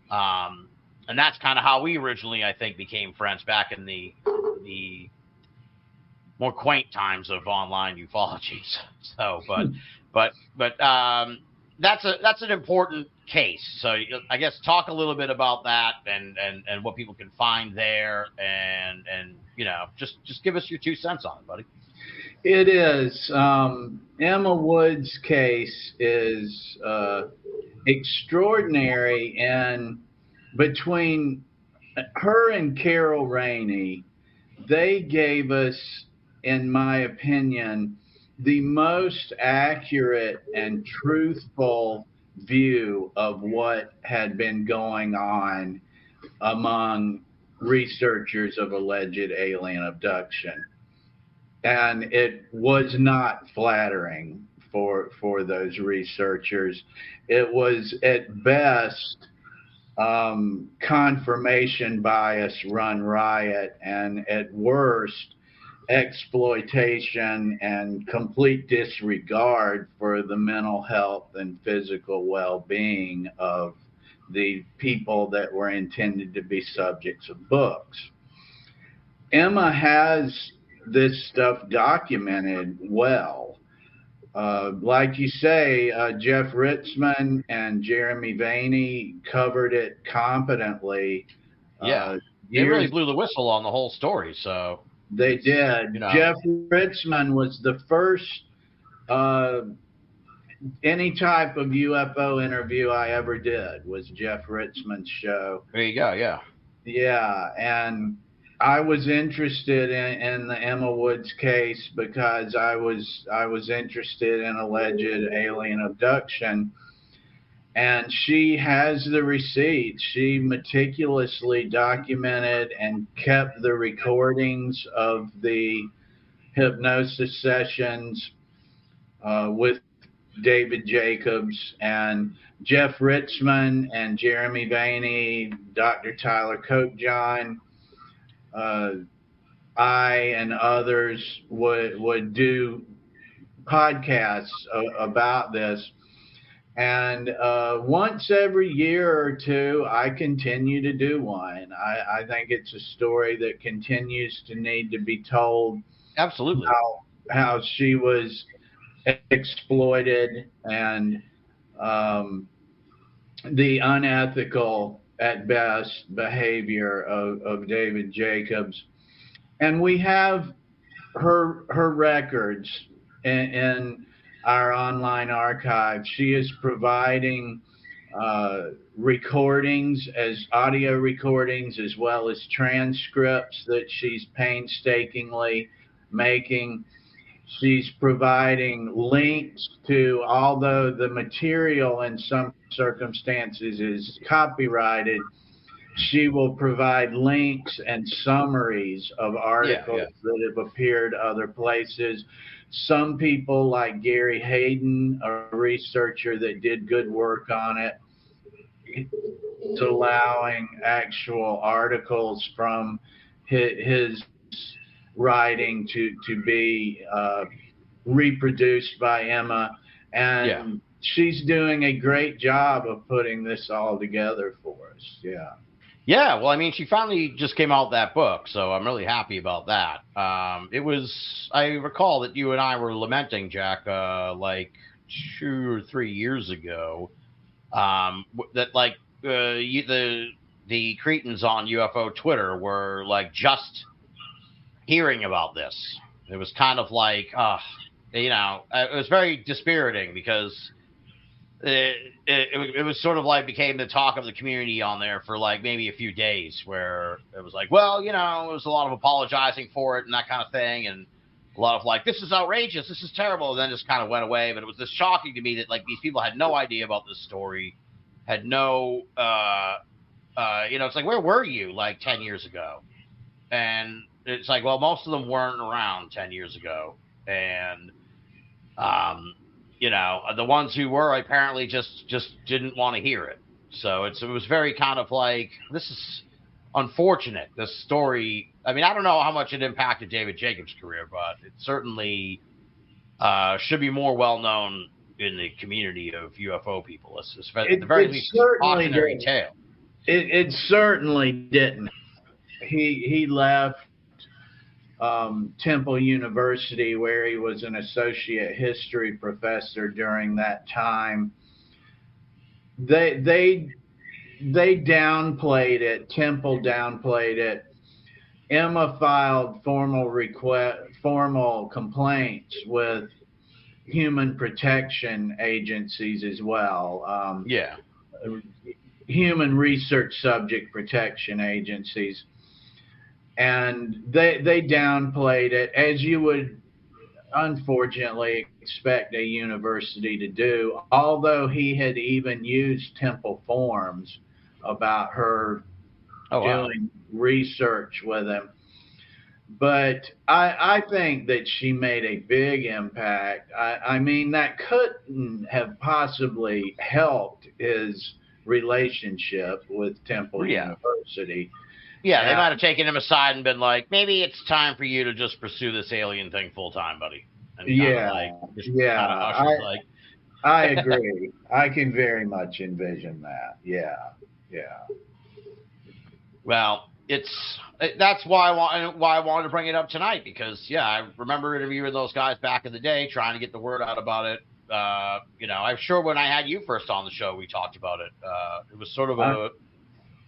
And that's kind of how we originally, I think, became friends back in the more quaint times of online ufologies. So, but that's an important case. So I guess talk a little bit about that and what people can find there, and just give us your 2 cents on it, buddy. It is. Emma Wood's case is extraordinary, and between her and Carol Rainey, they gave us, in my opinion, the most accurate and truthful view of what had been going on among researchers of alleged alien abduction. And it was not flattering for those researchers. It was at best confirmation bias run riot, and at worst exploitation and complete disregard for the mental health and physical well-being of the people that were intended to be subjects of books. Emma has this stuff documented well. Like you say, Jeff Ritzman and Jeremy Vaney covered it competently. Yeah, they really blew the whistle on the whole story. So they did. Jeff Ritzman was the first any type of UFO interview I ever did was Jeff Ritzman's show. There you go. Yeah. Yeah, and I was interested in the Emma Woods case because I was interested in alleged alien abduction, and she has the receipts. She meticulously documented and kept the recordings of the hypnosis sessions with David Jacobs and Jeff Ritzman and Jeremy Vaney, Dr. Tyler Copejohn. I and others would do podcasts about this. And once every year or two, I continue to do one. I think it's a story that continues to need to be told. Absolutely. How she was exploited and the unethical, at best, behavior of David Jacobs. And we have her records in our online archive. She is providing recordings, as audio recordings, as well as transcripts that she's painstakingly making. She's providing links to, although the material in some circumstances is copyrighted, she will provide links and summaries of articles that have appeared other places. Some people, like Gary Hayden, a researcher that did good work on it, is allowing actual articles from his writing to be reproduced by Emma, and she's doing a great job of putting this all together for us. Yeah, well, I mean, she finally just came out with that book, so I'm really happy about that. I recall that you and I were lamenting, Jack, like 2 or 3 years ago, that like the Cretans on UFO Twitter were like just hearing about this. It was kind of like, it was very dispiriting because it was sort of like became the talk of the community on there for like maybe a few days, where it was like, well, it was a lot of apologizing for it and that kind of thing, and a lot of like, this is outrageous, this is terrible, and then just kind of went away. But it was just shocking to me that like these people had no idea about this story, had no, it's like, where were you like 10 years ago? And it's like, well, most of them weren't around 10 years ago, and the ones who were apparently just didn't want to hear it. So it was very kind of like, this is unfortunate. This story. I mean, I don't know how much it impacted David Jacobs' career, but it certainly should be more well known in the community of UFO people. It's at the very least, a cautionary tale. It certainly didn't. He left Temple University, where he was an associate history professor during that time. They downplayed it. Temple downplayed it. Emma filed formal complaints with human protection agencies as well. Human research subject protection agencies. And they downplayed it, as you would unfortunately expect a university to do, although he had even used Temple forms about her doing research with him. But I think that she made a big impact. I mean, that couldn't have possibly helped his relationship with Temple University. Yeah, they might have taken him aside and been like, maybe it's time for you to just pursue this alien thing full time, buddy. And I agree. I can very much envision that. Yeah. Well, that's why I wanted to bring it up tonight, because I remember interviewing those guys back in the day, trying to get the word out about it. I'm sure when I had you first on the show, we talked about it. It was sort of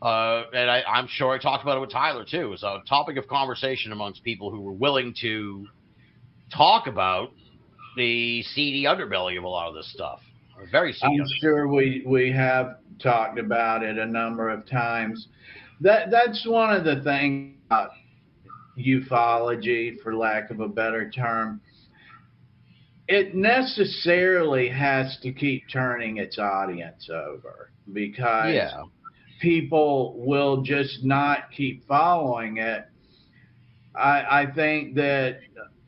and I'm sure I talked about it with Tyler too. It was a topic of conversation amongst people who were willing to talk about the seedy underbelly of a lot of this stuff. Very seedy. I'm sure we have talked about it a number of times. That's one of the things about ufology, for lack of a better term. It necessarily has to keep turning its audience over, because people will just not keep following it. I think that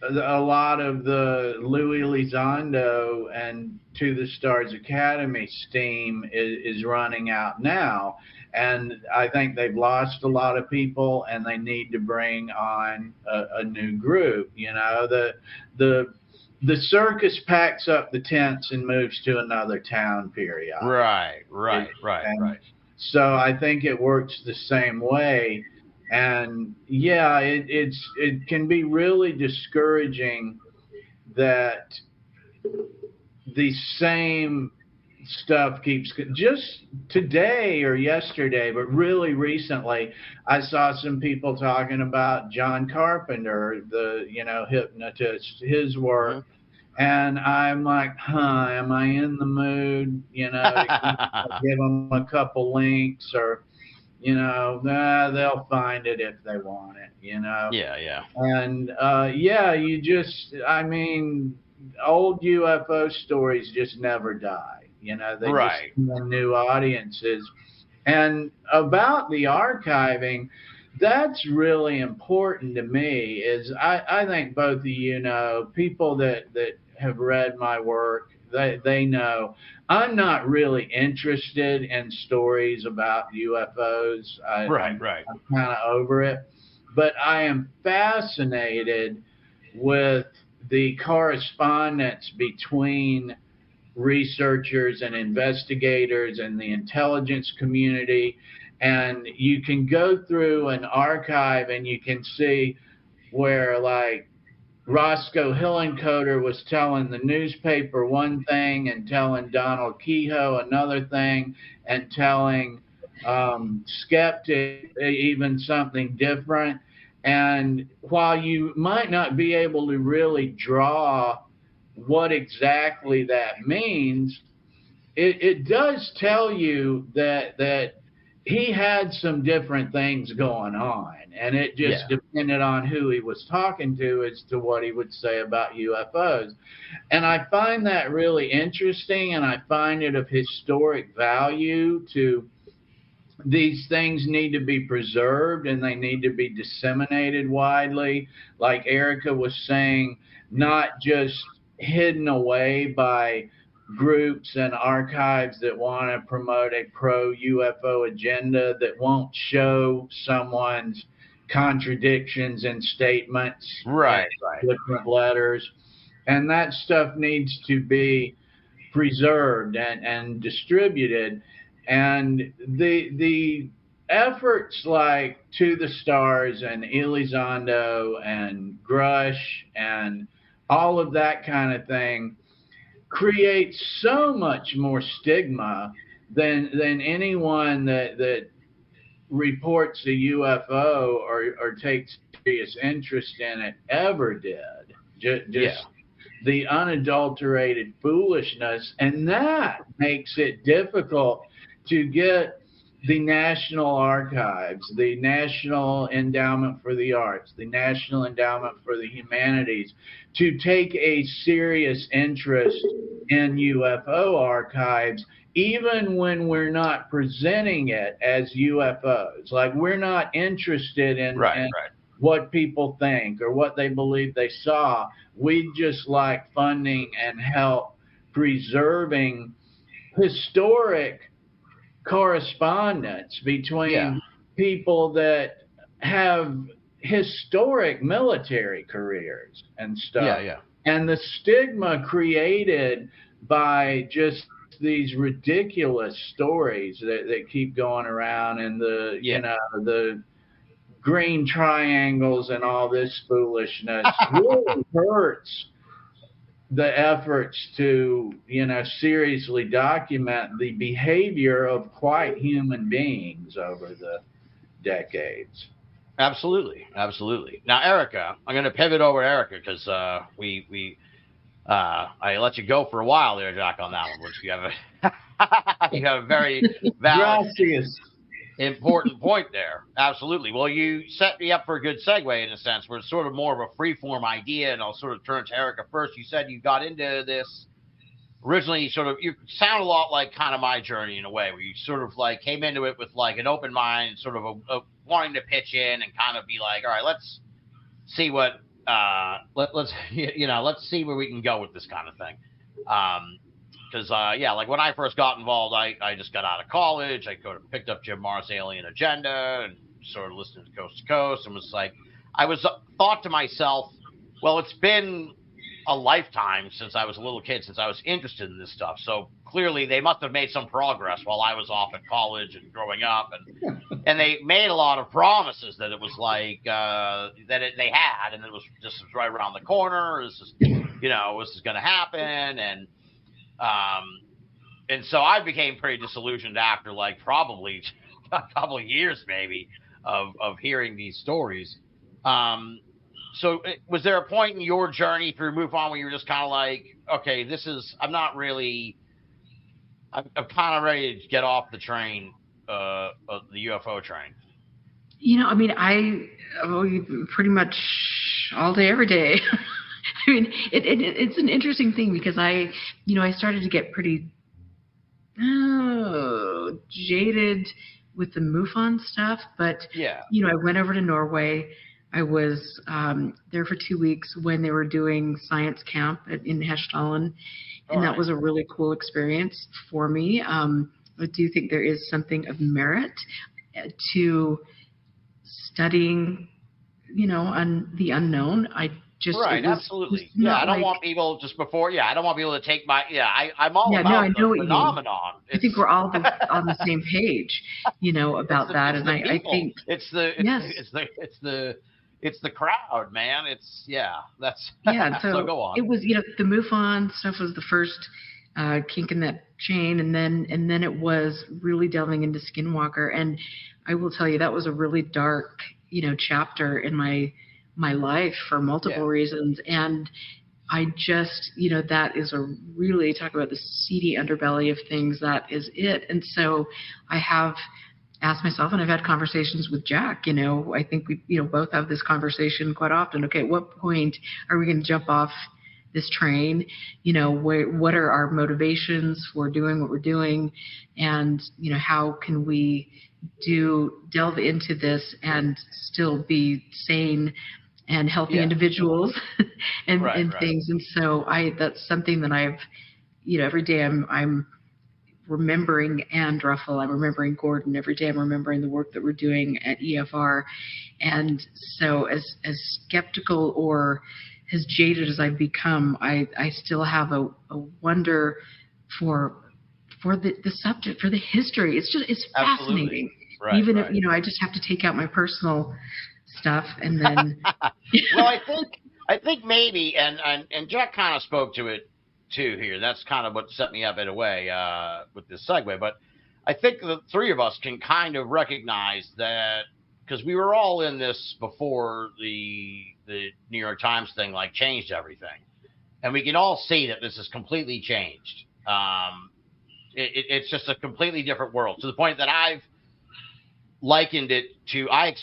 a lot of the Louis Elizondo and To the Stars Academy steam is running out now. And I think they've lost a lot of people, and they need to bring on a new group. The circus packs up the tents and moves to another town periodically. Right. So I think it works the same way. And it can be really discouraging that the same stuff keeps, just today or yesterday, but really recently, I saw some people talking about John Carpenter, the hypnotist, his work. And I'm like, am I in the mood, to give them a couple links, or, they'll find it if they want it, Yeah. And, old UFO stories just never die. They just find new audiences. And about the archiving, that's really important to me. Is I think both of people that have read my work, they know I'm not really interested in stories about UFOs. I'm kind of over it. But I am fascinated with the correspondence between researchers and investigators and the intelligence community. And you can go through an archive and you can see where, like, Roscoe Hillenkoetter was telling the newspaper one thing and telling Donald Kehoe another thing, and telling Skeptic even something different. And while you might not be able to really draw what exactly that means, it does tell you that he had some different things going on, and it just depended on who he was talking to as to what he would say about UFOs. And I find that really interesting, and I find it of historic value. To these things need to be preserved, and they need to be disseminated widely. Like Erica was saying, not just hidden away by groups and archives that want to promote a pro-UFO agenda, that won't show someone's contradictions in statements Right, in different letters. And that stuff needs to be preserved and distributed. And the efforts like To the Stars and Elizondo and Grush and all of that kind of thing creates so much more stigma than anyone that reports a UFO or takes serious interest in it ever did. Just the unadulterated foolishness, and that makes it difficult to get the National Archives, the National Endowment for the Arts, the National Endowment for the Humanities to take a serious interest in UFO archives, even when we're not presenting it as UFOs. Like, we're not interested in what people think or what they believe they saw. We just like funding and help preserving historic correspondence between people that have historic military careers and stuff. And the stigma created by just these ridiculous stories that keep going around, and the you know, the green triangles and all this foolishness really hurts the efforts to, seriously document the behavior of quite human beings over the decades. Absolutely. Now, Erica, I'm going to pivot over to Erica because I let you go for a while there, Jack, on that one, which you have a very valid, important point there. Absolutely. Well, you set me up for a good segue in a sense, where it's sort of more of a free-form idea, and I'll sort of turn to Erica first. You said you got into this originally. You sound a lot like kind of my journey in a way, where you sort of like came into it with like an open mind, sort of a wanting to pitch in and kind of be like, all right, let's see what let's see where we can go with this kind of thing. Because like when I first got involved, I just got out of college. I picked up Jim Marr's Alien Agenda and started listening to Coast, and was like, thought to myself, well, it's been a lifetime since I was a little kid, since I was interested in this stuff. So clearly they must have made some progress while I was off at college and growing up, and they made a lot of promises that it was like they had, and it was just right around the corner. This is this is going to happen, and so I became pretty disillusioned after like probably a couple of years maybe of hearing these stories. So was there a point in your journey through MUFON where you were just kind of like, okay, I'm kind of ready to get off the train, of the UFO train? I pretty much all day, every day. I mean, it's an interesting thing because I started to get pretty jaded with the MUFON stuff, but I went over to Norway. I was there for 2 weeks when they were doing science camp in Hessdalen, and that was a really cool experience for me. I do think there is something of merit to studying, on the unknown. Absolutely. I don't want people just before. I don't want people to take my. I'm all about the phenomenon. I think we're all on the same page, about that, and I think it's the crowd, man. So go on. It was, the MUFON stuff was the first kink in that chain, and then it was really delving into Skinwalker, and I will tell you that was a really dark, chapter in my life for multiple reasons, and I just, that is a really, talk about the seedy underbelly of things. That is it, and so I have asked myself, and I've had conversations with Jack, I think we, both have this conversation quite often. Okay, at what point are we going to jump off this train? What are our motivations for doing what we're doing? And, how can we delve into this and still be sane and helping Yeah. individuals and Right. things. And so that's something that I've, every day I'm remembering Ann Druffel, I'm remembering Gordon. Every day I'm remembering the work that we're doing at EFR. And so as skeptical or as jaded as I've become, I still have a wonder for the subject, for the history. It's fascinating. Right, Even right. if, I just have to take out my personal stuff and then. Well, I think maybe, and Jack kind of spoke to it too here. That's kind of what set me up in a way with this segue. But I think the three of us can kind of recognize that, because we were all in this before the New York Times thing like changed everything, and we can all see that this has completely changed. It's just a completely different world, to the point that I've likened it to, I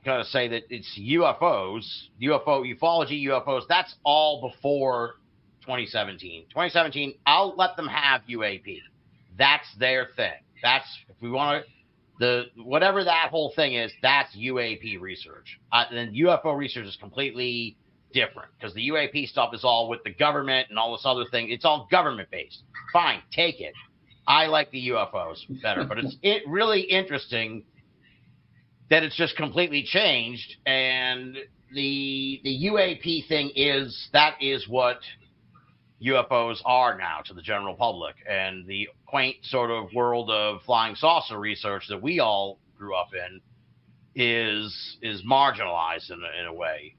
kind of say that it's UFOs, ufology, UFOs. That's all before 2017. 2017, I'll let them have UAP. That's their thing. That's, if we want to, whatever that whole thing is, that's UAP research. Then UFO research is completely different, because the UAP stuff is all with the government and all this other thing. It's all government based. Fine, take it. I like the UFOs better, but it's really interesting that it's just completely changed. And the UAP thing is what UFOs are now to the general public, and the quaint sort of world of flying saucer research that we all grew up in is marginalized in a way,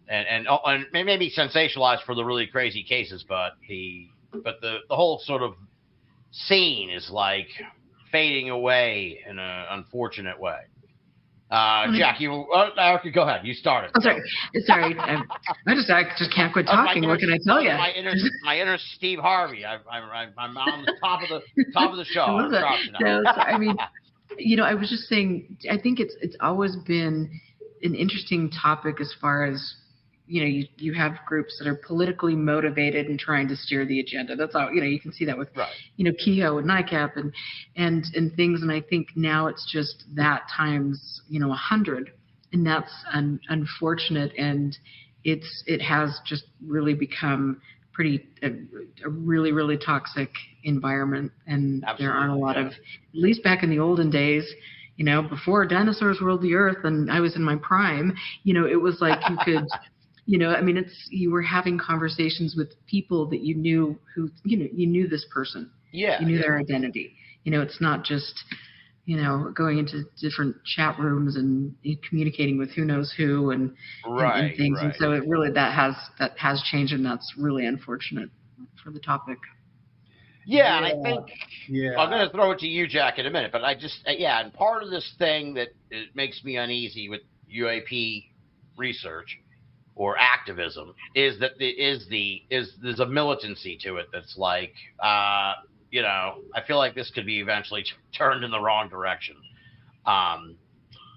and maybe sensationalized for the really crazy cases, but the whole sort of scene is like fading away in an unfortunate way. Jack, Erica, go ahead. You started. I'm sorry. I just can't quit talking. What can I tell you? My inner Steve Harvey. I'm on the top of the show. I mean, I was just saying, I think it's always been an interesting topic as far as, you have groups that are politically motivated and trying to steer the agenda. That's all, you can see that with, right. Kehoe and NICAP and things. And I think now it's just that times, 100, and that's unfortunate. And it has just really become a really, really toxic environment. And Absolutely, there aren't a lot of, at least back in the olden days, before dinosaurs ruled the earth and I was in my prime, it was like you could, you were having conversations with people that you knew who, you knew this person. Yeah. You knew their identity. It's not just, going into different chat rooms and communicating with who knows who and things. Right. And so it really, that has changed, and that's really unfortunate for the topic. Yeah, and I think I'm going to throw it to you, Jack, in a minute. But I just, and part of this thing that it makes me uneasy with UAP research or activism is that there's a militancy to it that's like, I feel like this could be eventually turned in the wrong direction.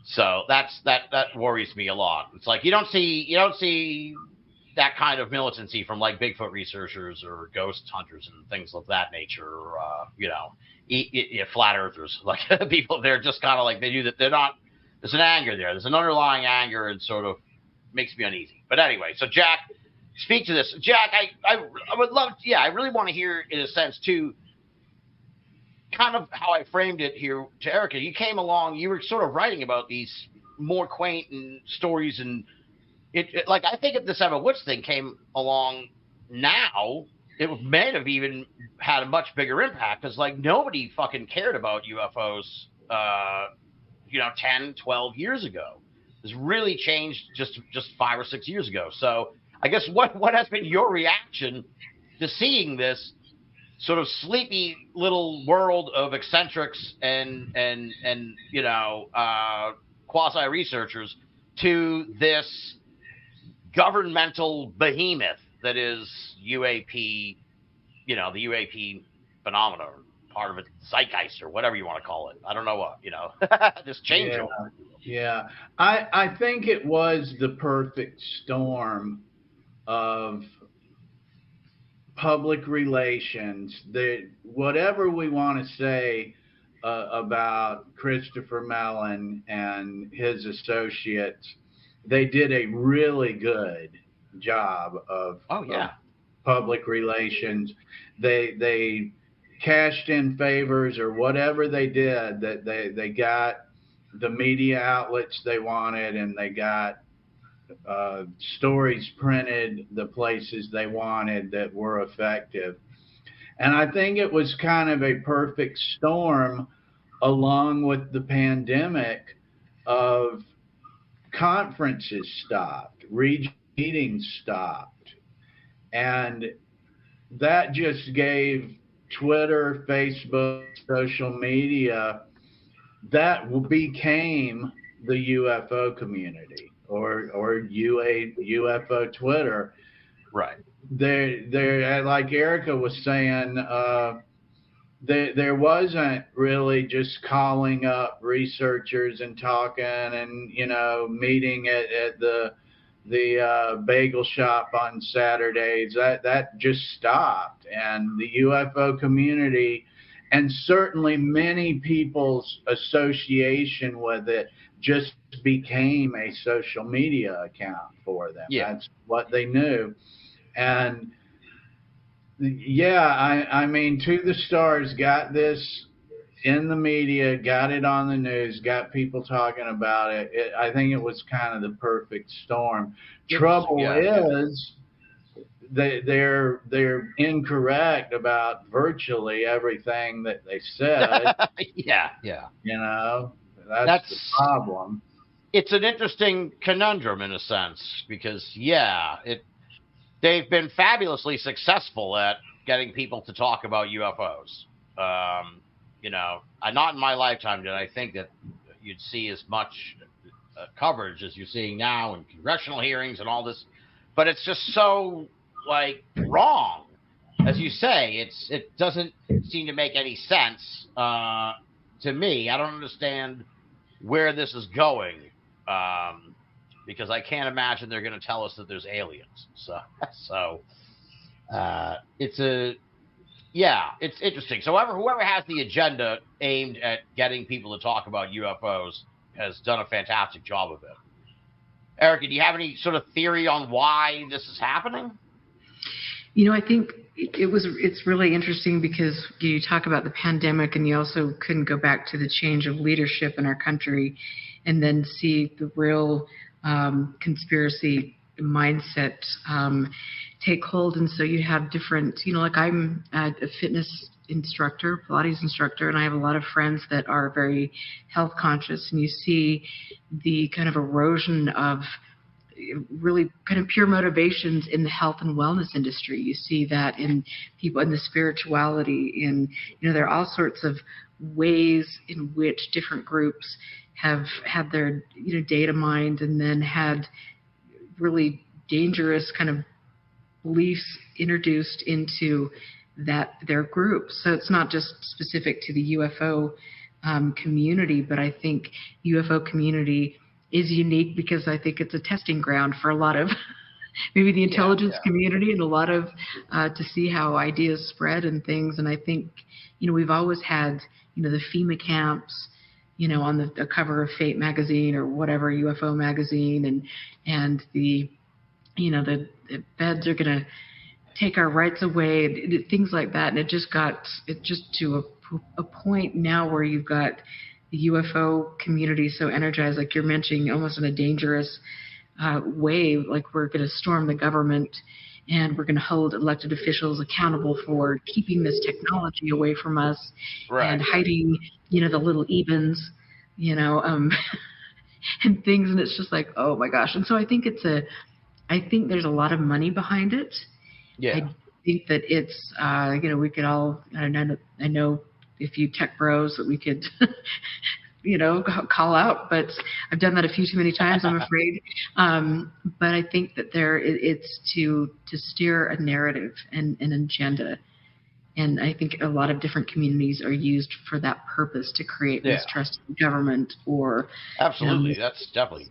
So that worries me a lot. It's like you don't see that kind of militancy from like Bigfoot researchers or ghost hunters and things of that nature, or, flat earthers, like people. They're just kind of like, they do that. They're not, there's an anger there. There's an underlying anger, and sort of makes me uneasy. But anyway, so Jack, speak to this. Jack, I would love, I really want to hear, in a sense, too, kind of how I framed it here to Erica. You came along, you were sort of writing about these more quaint and stories, and it like, I think if this Emma Woods thing came along now, it may have even had a much bigger impact, because like nobody fucking cared about UFOs 10, 12 years ago. It's really changed just 5 or 6 years ago. So I guess what has been your reaction to seeing this sort of sleepy little world of eccentrics and quasi researchers to this governmental behemoth that is UAP, the UAP phenomenon, part of it, zeitgeist, or whatever you want to call it. I don't know what, this change. Yeah. I think it was the perfect storm of public relations. Whatever we want to say about Christopher Mellon and his associates, they did a really good job of, Oh, yeah. of public relations. They cashed in favors or whatever they did, that they got the media outlets they wanted, and they got stories printed the places they wanted that were effective. And I think it was kind of a perfect storm along with the pandemic of conferences stopped, regional meetings stopped, and that just gave Twitter, Facebook, social media, that became the UFO community, or UFO Twitter. Right. There, like Erica was saying, there wasn't really just calling up researchers and talking and, meeting at the bagel shop on Saturdays. That just stopped, and the UFO community, and certainly many people's association with it, just became a social media account for them. Yeah. That's what they knew. And yeah, I mean, To the Stars got this in the media, got it on the news, got people talking about it. I think it was kind of the perfect storm. Trouble is, they're incorrect about virtually everything that they said. Yeah. That's the problem. It's an interesting conundrum in a sense, because they've been fabulously successful at getting people to talk about UFOs. Not in my lifetime did I think that you'd see as much coverage as you're seeing now in congressional hearings and all this, but it's just so wrong, as you say. It doesn't seem to make any sense to me. I don't understand where this is going, because I can't imagine they're going to tell us that there's aliens. So it's interesting. So whoever has the agenda aimed at getting people to talk about UFOs has done a fantastic job of it. Erica, do you have any sort of theory on why this is happening? I think it's really interesting because you talk about the pandemic, and you also couldn't go back to the change of leadership in our country and then see the real conspiracy mindset take hold. And so you have different, I'm a fitness instructor, Pilates instructor, and I have a lot of friends that are very health conscious, and you see the kind of erosion of really kind of pure motivations in the health and wellness industry. You see that in people, in the spirituality, in, there are all sorts of ways in which different groups have had their, data mined, and then had really dangerous kind of beliefs introduced into their group. So it's not just specific to the UFO community, but I think UFO community is unique because I think it's a testing ground for a lot of maybe the intelligence community, and a lot of to see how ideas spread and things. And I think, we've always had, the FEMA camps, on the cover of Fate magazine or whatever, UFO magazine, and the feds are going to take our rights away, things like that. And it just to a point now where you've got the UFO community so energized, like you're mentioning, almost in a dangerous way, like we're going to storm the government and we're going to hold elected officials accountable for keeping this technology away from us, right, and hiding, the little evens, and things. And it's just like, oh my gosh. And so I think I think there's a lot of money behind it. Yeah. I think that it's, we could all, I know a few tech bros that we could, call out, but I've done that a few too many times, I'm afraid. But I think that it's to steer a narrative and an agenda. And I think a lot of different communities are used for that purpose, to create mistrust in government or. Absolutely. That's definitely.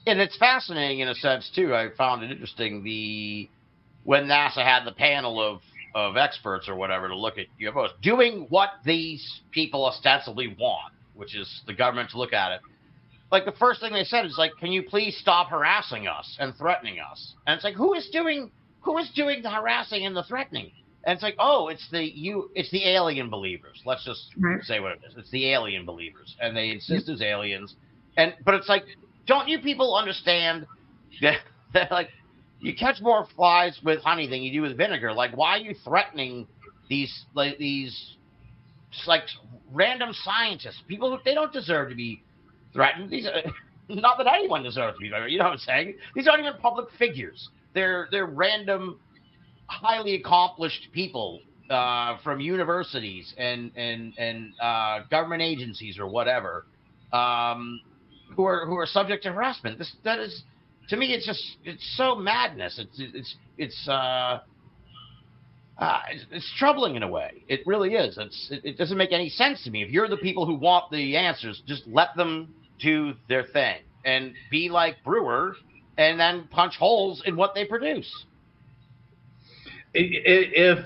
It's fascinating in a sense too. I found it interesting when NASA had the panel of experts or whatever to look at UFOs, doing what these people ostensibly want, which is the government to look at it. like the first thing they said is like, can you please stop harassing us and threatening us? And it's like, who is doing the harassing and the threatening? And it's like, oh, it's the alien believers. Let's just say what it is. It's the alien believers, and they insist as aliens. But it's like, don't you people understand that like you catch more flies with honey than you do with vinegar? Like, why are you threatening these random scientists? People, they don't deserve to be threatened. These are, not that anyone deserves to be threatened. You know what I'm saying? These aren't even public figures. They're random, highly accomplished people from universities and government agencies or whatever, who are subject to harassment. That is, to me, it's so madness. It's troubling in a way. It really is. It doesn't make any sense to me. If you're the people who want the answers, just let them do their thing and be like Brewer, and then punch holes in what they produce. If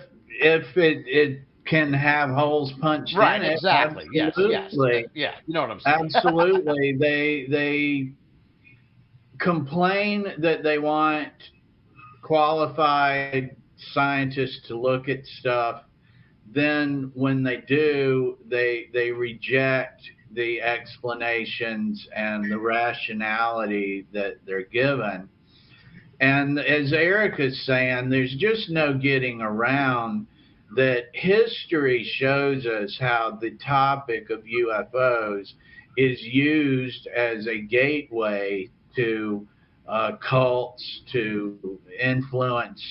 it can have holes punched right, in it, exactly. Absolutely. Yes. Yeah, you know what I'm saying. Absolutely. They complain that they want qualified scientists to look at stuff. Then when they do, they reject the explanations and the rationality that they're given. And as Erica's saying, there's just no getting around that. History shows us how the topic of UFOs is used as a gateway to cults, to influence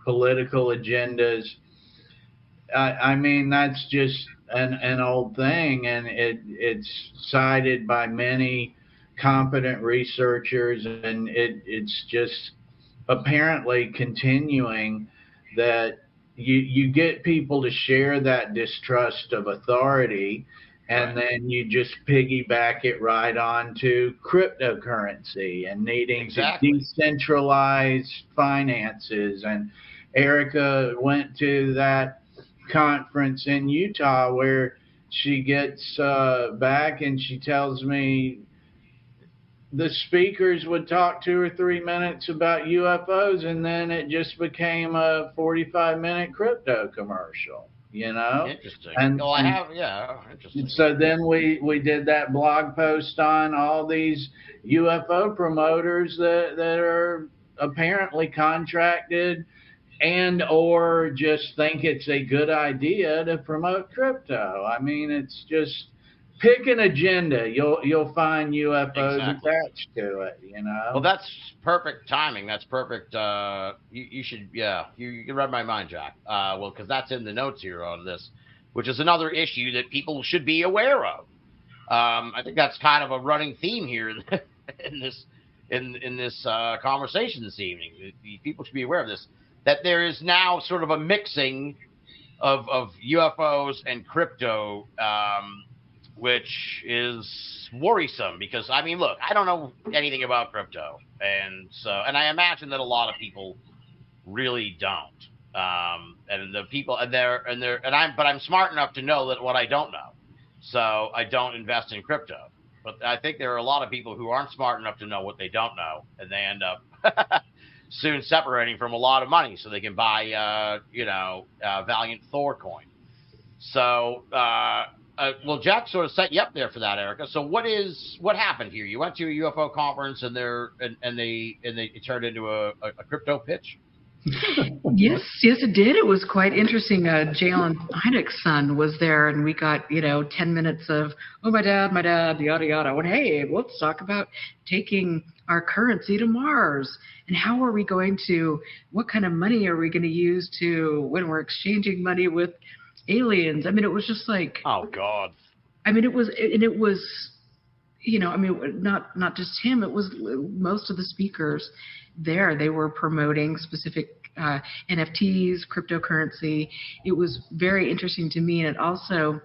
political agendas. I mean, that's just an old thing, and it's cited by many competent researchers, and it's just apparently continuing that you get people to share that distrust of authority, and then you just piggyback it right on to cryptocurrency and needing to decentralize finances. And Erica went to that conference in Utah where she gets back and she tells me the speakers would talk 2 or 3 minutes about UFOs, and then it just became a 45-minute crypto commercial, you know? Interesting. Interesting. So then we did that blog post on all these UFO promoters that are apparently contracted and or just think it's a good idea to promote crypto. I mean, it's just pick an agenda. You'll find UFOs attached to it, you know. Well, that's perfect timing. That's perfect. You should, you read my mind, Jack. Well, because that's in the notes here on this, which is another issue that people should be aware of. I think that's kind of a running theme here in this conversation this evening. People should be aware of this, that there is now sort of a mixing of UFOs and crypto, which is worrisome because, I mean, look, I don't know anything about crypto, and I imagine that a lot of people really don't. And the people, but I'm smart enough to know that what I don't know, so I don't invest in crypto. But I think there are a lot of people who aren't smart enough to know what they don't know, and they end up soon separating from a lot of money so they can buy, Valiant Thor coin. So, well, Jack sort of set you up there for that, Erica. So what happened here? You went to a UFO conference and it turned into a crypto pitch? Yes, it did. It was quite interesting. Jalen Hynek's son was there, and we got 10 minutes of my dad, yada yada. I went, hey, let's talk about taking our currency to Mars, and how are we going to? What kind of money are we going to use when we're exchanging money with aliens? I mean, it was just like, oh God. I mean, it was not just him. It was most of the speakers there. They were promoting specific NFTs, cryptocurrency. It was very interesting to me. And it also,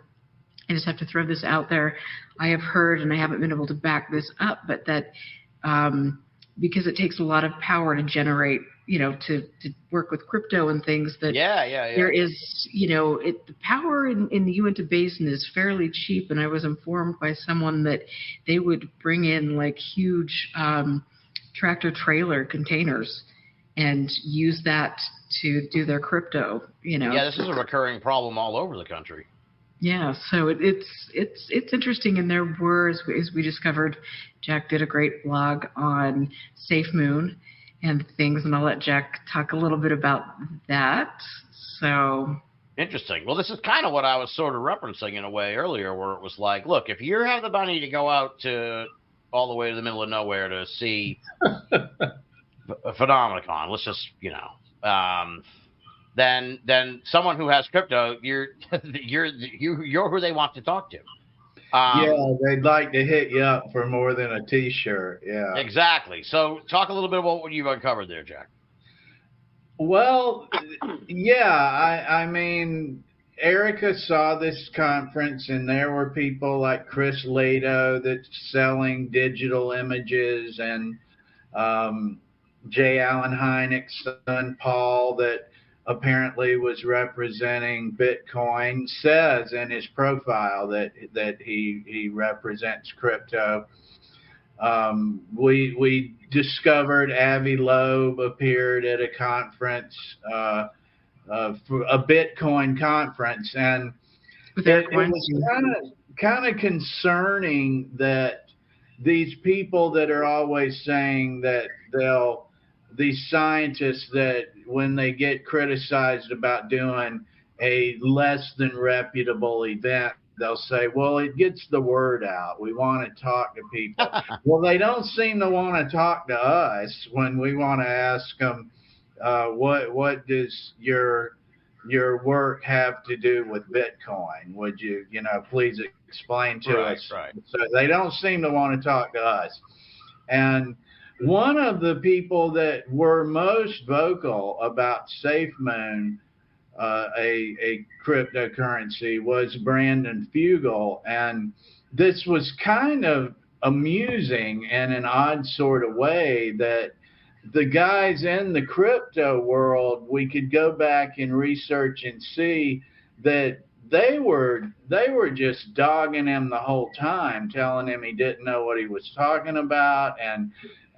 I just have to throw this out there, I have heard, and I haven't been able to back this up, but that because it takes a lot of power to generate, to work with crypto and things, that Yeah. there is, the power in the Uinta Basin is fairly cheap. And I was informed by someone that they would bring in like huge tractor trailer containers and use that to do their crypto, Yeah, this is a recurring problem all over the country. Yeah, so it's interesting, and there were, as we discovered, Jack did a great blog on SafeMoon and things, and I'll let Jack talk a little bit about that. So interesting. Well, this is kind of what I was sort of referencing in a way earlier, where it was like, look, if you have the money to go out to all the way to the middle of nowhere to see a phenomenon, let's just, then someone who has crypto, you're who they want to talk to. Yeah, they'd like to hit you up for more than a T-shirt. Yeah, exactly. So talk a little bit about what you've uncovered there, Jack. Well, yeah, I mean, Erica saw this conference, and there were people like Chris Lato that's selling digital images, and J. Allen Hynek's son, Paul, that apparently was representing Bitcoin, says in his profile that he represents crypto. We discovered Avi Loeb appeared at a conference, for a Bitcoin conference, and it was kind of concerning that these people that are always saying that these scientists, that when they get criticized about doing a less than reputable event, they'll say, well, it gets the word out. We want to talk to people. Well, they don't seem to want to talk to us when we want to ask them, what does your work have to do with Bitcoin? Would you, please explain to us? Right. So they don't seem to want to talk to us. And one of the people that were most vocal about SafeMoon, a cryptocurrency, was Brandon Fugel. And this was kind of amusing in an odd sort of way that the guys in the crypto world, we could go back and research and see that they were just dogging him the whole time, telling him he didn't know what he was talking about.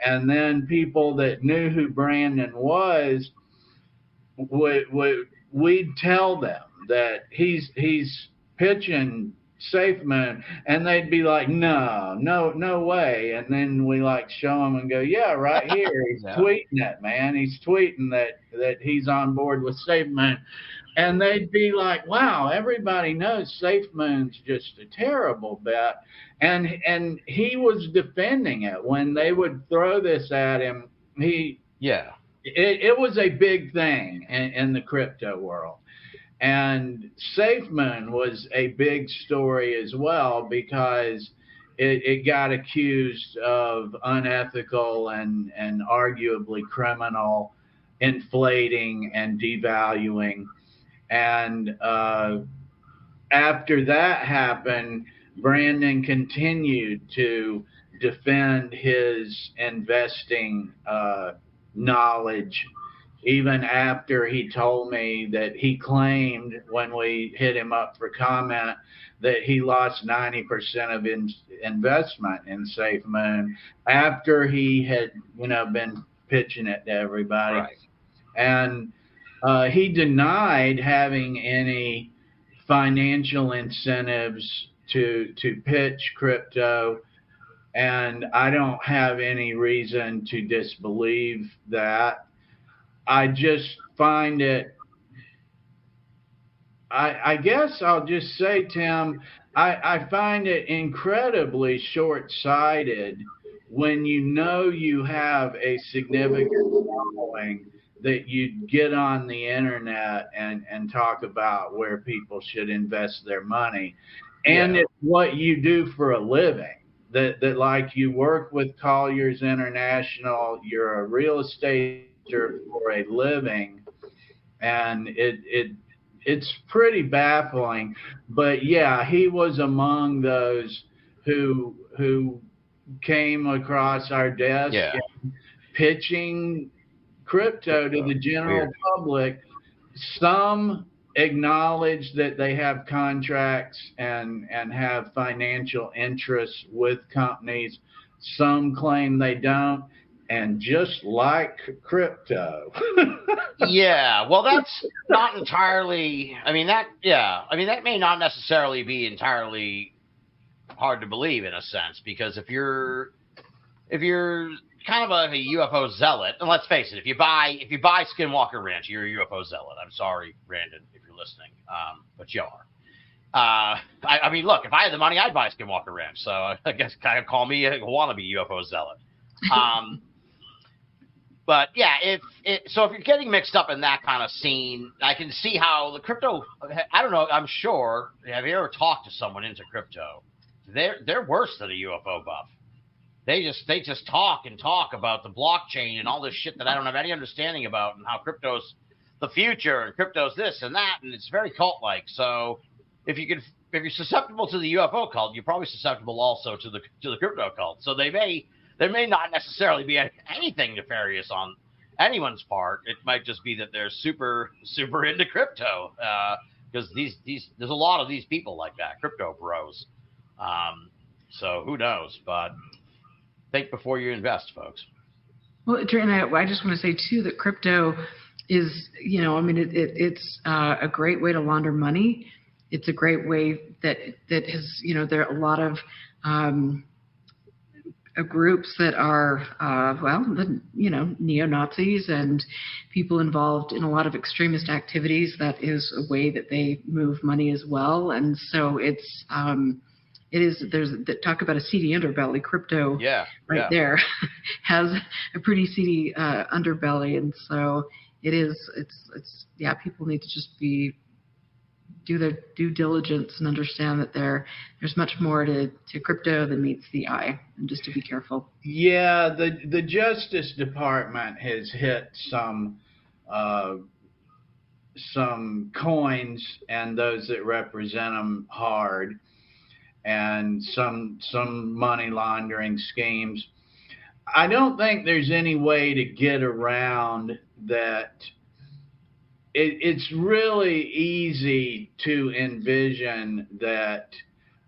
And then people that knew who Brandon was, we'd tell them that he's pitching SafeMoon, and they'd be like, no way. And then we show them and go, yeah, right here, he's tweeting it, man. He's tweeting that he's on board with SafeMoon. And they'd be like, wow, everybody knows SafeMoon's just a terrible bet. And he was defending it when they would throw this at him. It was a big thing in the crypto world. And SafeMoon was a big story as well, because it got accused of unethical and arguably criminal inflating and devaluing. And after that happened, Brandon continued to defend his investing knowledge, even after he told me that he claimed, when we hit him up for comment, that he lost 90% of investment in SafeMoon after he had, been pitching it to everybody. Right. And he denied having any financial incentives to pitch crypto, and I don't have any reason to disbelieve that. I just find it, I guess I'll just say, Tim, I find it incredibly short-sighted when you have a significant following that you get on the internet and talk about where people should invest their money. And it's what you do for a living. That like you work with Colliers International, you're a real estate for a living, and it's pretty baffling. But yeah, he was among those who came across our desk pitching crypto to the general public. Some acknowledge that they have contracts and have financial interests with companies. Some claim they don't. And just like crypto. Yeah, well, that's not entirely. I mean, that may not necessarily be entirely hard to believe in a sense, because if you're kind of like a UFO zealot, and let's face it, if you buy Skinwalker Ranch, you're a UFO zealot. I'm sorry, Brandon, if you're listening, but you are. I mean, look, if I had the money, I'd buy Skinwalker Ranch. So I guess kind of call me a wannabe UFO zealot. But yeah, if you're getting mixed up in that kind of scene, I can see how the crypto. I don't know. I'm sure. Have you ever talked to someone into crypto? They're worse than a UFO buff. They just talk about the blockchain and all this shit that I don't have any understanding about, and how crypto's the future and crypto's this and that, and it's very cult-like. So if you're susceptible to the UFO cult, you're probably susceptible also to the crypto cult. So there may not necessarily be anything nefarious on anyone's part. It might just be that they're super super into crypto, because there's a lot of these people like that, crypto bros. So who knows? But think before you invest, folks. Well, and I just want to say too that crypto is, it's a great way to launder money. It's a great way that has, there are a lot of groups that are, neo-Nazis and people involved in a lot of extremist activities. That is a way that they move money as well. And so there's talk about a seedy underbelly. Crypto there has a pretty seedy underbelly. And so it's people need to just do their due diligence and understand that there's much more to crypto than meets the eye, and just to be careful. Yeah, the Justice Department has hit some coins and those that represent them hard, and some money laundering schemes. I don't think there's any way to get around that. It's really easy to envision that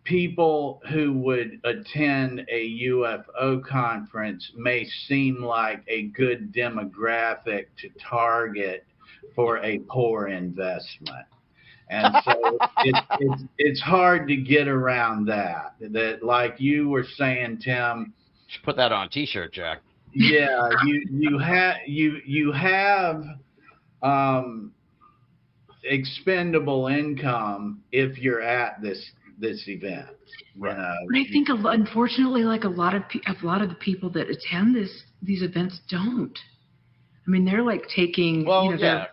people who would attend a UFO conference may seem like a good demographic to target for a poor investment. And so it's hard to get around that. That, like you were saying, Tim. Just put that on a T-shirt, Jack. Yeah, you have expendable income if you're at this event. Right. But I think, unfortunately, like a lot of the people that attend these events don't. I mean, they're like taking their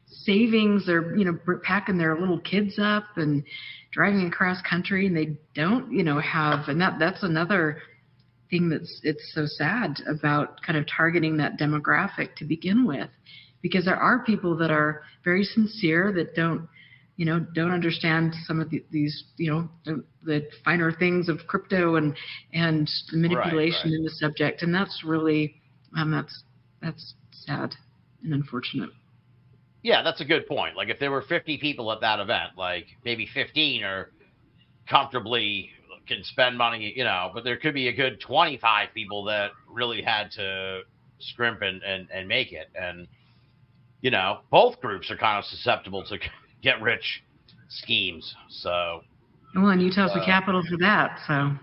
savings, they're packing their little kids up and driving across country, and they don't have, and that's another thing it's so sad about kind of targeting that demographic to begin with, because there are people that are very sincere that don't understand some of these the finer things of crypto and the manipulation in the subject, and that's really that's sad and unfortunate. Yeah, that's a good point. Like if there were 50 people at that event, like maybe 15 are comfortably can spend money, but there could be a good 25 people that really had to scrimp and make it. And, both groups are kind of susceptible to get rich schemes. So. Well, and Utah's the capital for that. So.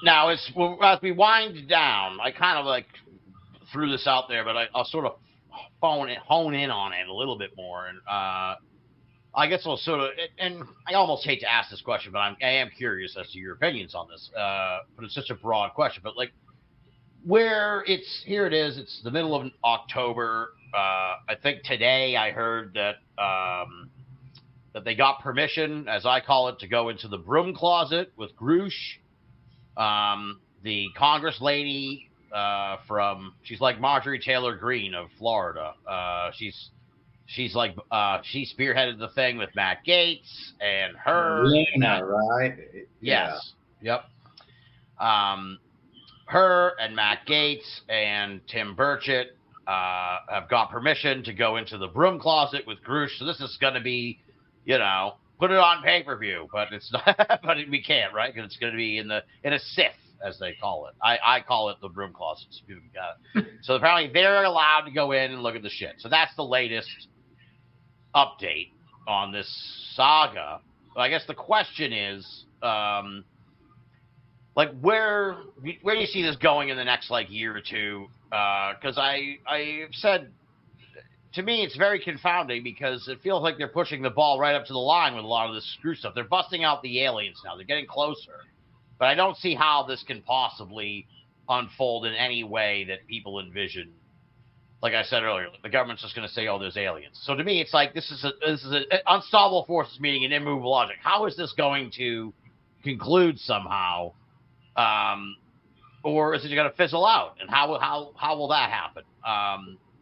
Now, as we wind down, I kind of like threw this out there, but I'll sort of hone in on it a little bit more. And I guess I'll sort of, and I almost hate to ask this question, but I am curious as to your opinions on this. But it's such a broad question. But like, here it is. It's the middle of October. I think today I heard that that they got permission, as I call it, to go into the broom closet with Grush, the Congress lady she's like Marjorie Taylor Greene of Florida. She's like she spearheaded the thing with Matt Gaetz and her. Yeah, right. Yes. Yeah. Yep. her and Matt Gaetz and Tim Burchett have got permission to go into the broom closet with Grush. So this is going to be, put it on pay-per-view, but it's not. But we can't, right? Because it's going to be in a SIF, as they call it. I call it the broom closet. So apparently they're allowed to go in and look at the shit. So that's the latest update on this saga. I guess the question is, where do you see this going in the next year or two? Because I said, to me, it's very confounding because it feels like they're pushing the ball right up to the line with a lot of this screw stuff. They're busting out the aliens now. They're getting closer. But I don't see how this can possibly unfold in any way that people envision. Like I said earlier, the government's just going to say, "Oh, there's aliens." So to me, it's like this is an unstoppable forces meeting an immovable object. How is this going to conclude somehow, or is it going to fizzle out? And how will that happen?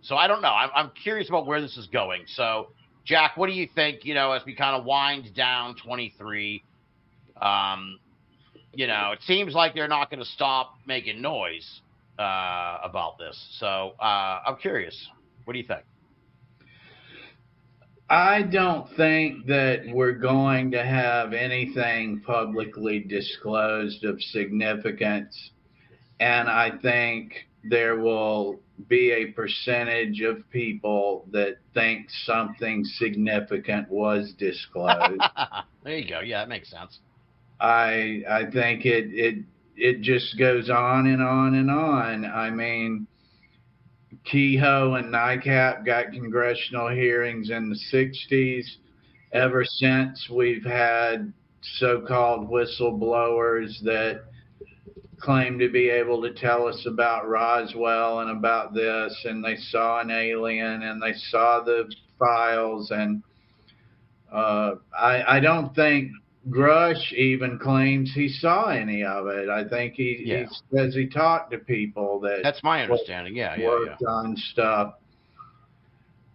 So I don't know. I'm curious about where this is going. So, Jack, what do you think? As we kind of wind down 23. It seems like they're not going to stop making noise about this. So I'm curious. What do you think? I don't think that we're going to have anything publicly disclosed of significance. And I think there will be a percentage of people that think something significant was disclosed. There you go. Yeah, that makes sense. I think it just goes on and on and on. I mean, Kehoe and NICAP got congressional hearings in the 60s. Ever since, we've had so-called whistleblowers that claim to be able to tell us about Roswell and about this, and they saw an alien and they saw the files. And I don't think Grush even claims he saw any of it. I think he says he talked to people that's my understanding. Worked on stuff.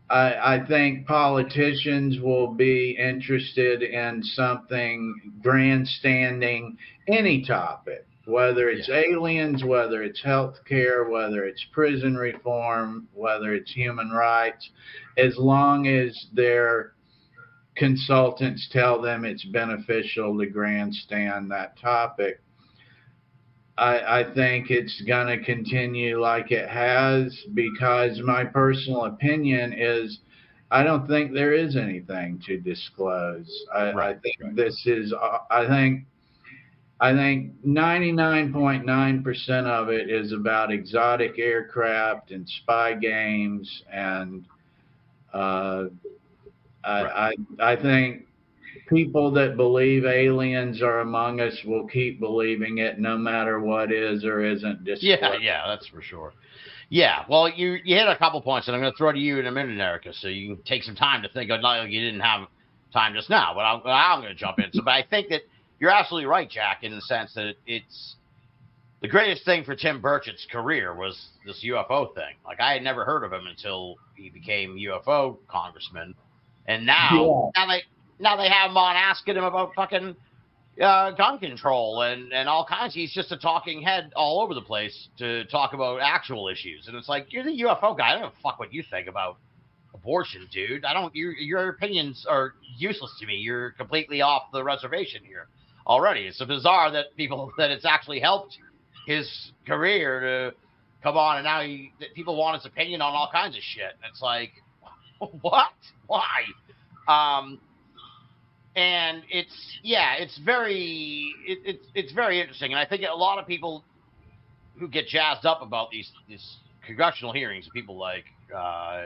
I think politicians will be interested in something grandstanding, any topic, whether it's aliens, whether it's healthcare, whether it's prison reform, whether it's human rights, as long as they're consultants tell them it's beneficial to grandstand that topic. I think it's going to continue like it has, because my personal opinion is I don't think there is anything to disclose. I think this is, I think 99.9% of it is about exotic aircraft and spy games, and I think people that believe aliens are among us will keep believing it no matter what is or isn't disclosed. Yeah, that's for sure. Yeah, well, you hit a couple points, and I'm going to throw to you in a minute, Erica, so you can take some time to think. Like you didn't have time just now, but I'm going to jump in. But I think that you're absolutely right, Jack, in the sense that it's the greatest thing for Tim Burchett's career was this UFO thing. Like, I had never heard of him until he became UFO congressman. And now they have him on asking him about fucking gun control and all kinds. He's just a talking head all over the place to talk about actual issues. And it's like, you're the UFO guy. I don't give a fuck what you think about abortion, dude. Your opinions are useless to me. You're completely off the reservation here already. It's bizarre that it's actually helped his career to come on, and now people want his opinion on all kinds of shit. And it's like, what? Why? And it's very interesting. And I think a lot of people who get jazzed up about these congressional hearings, people like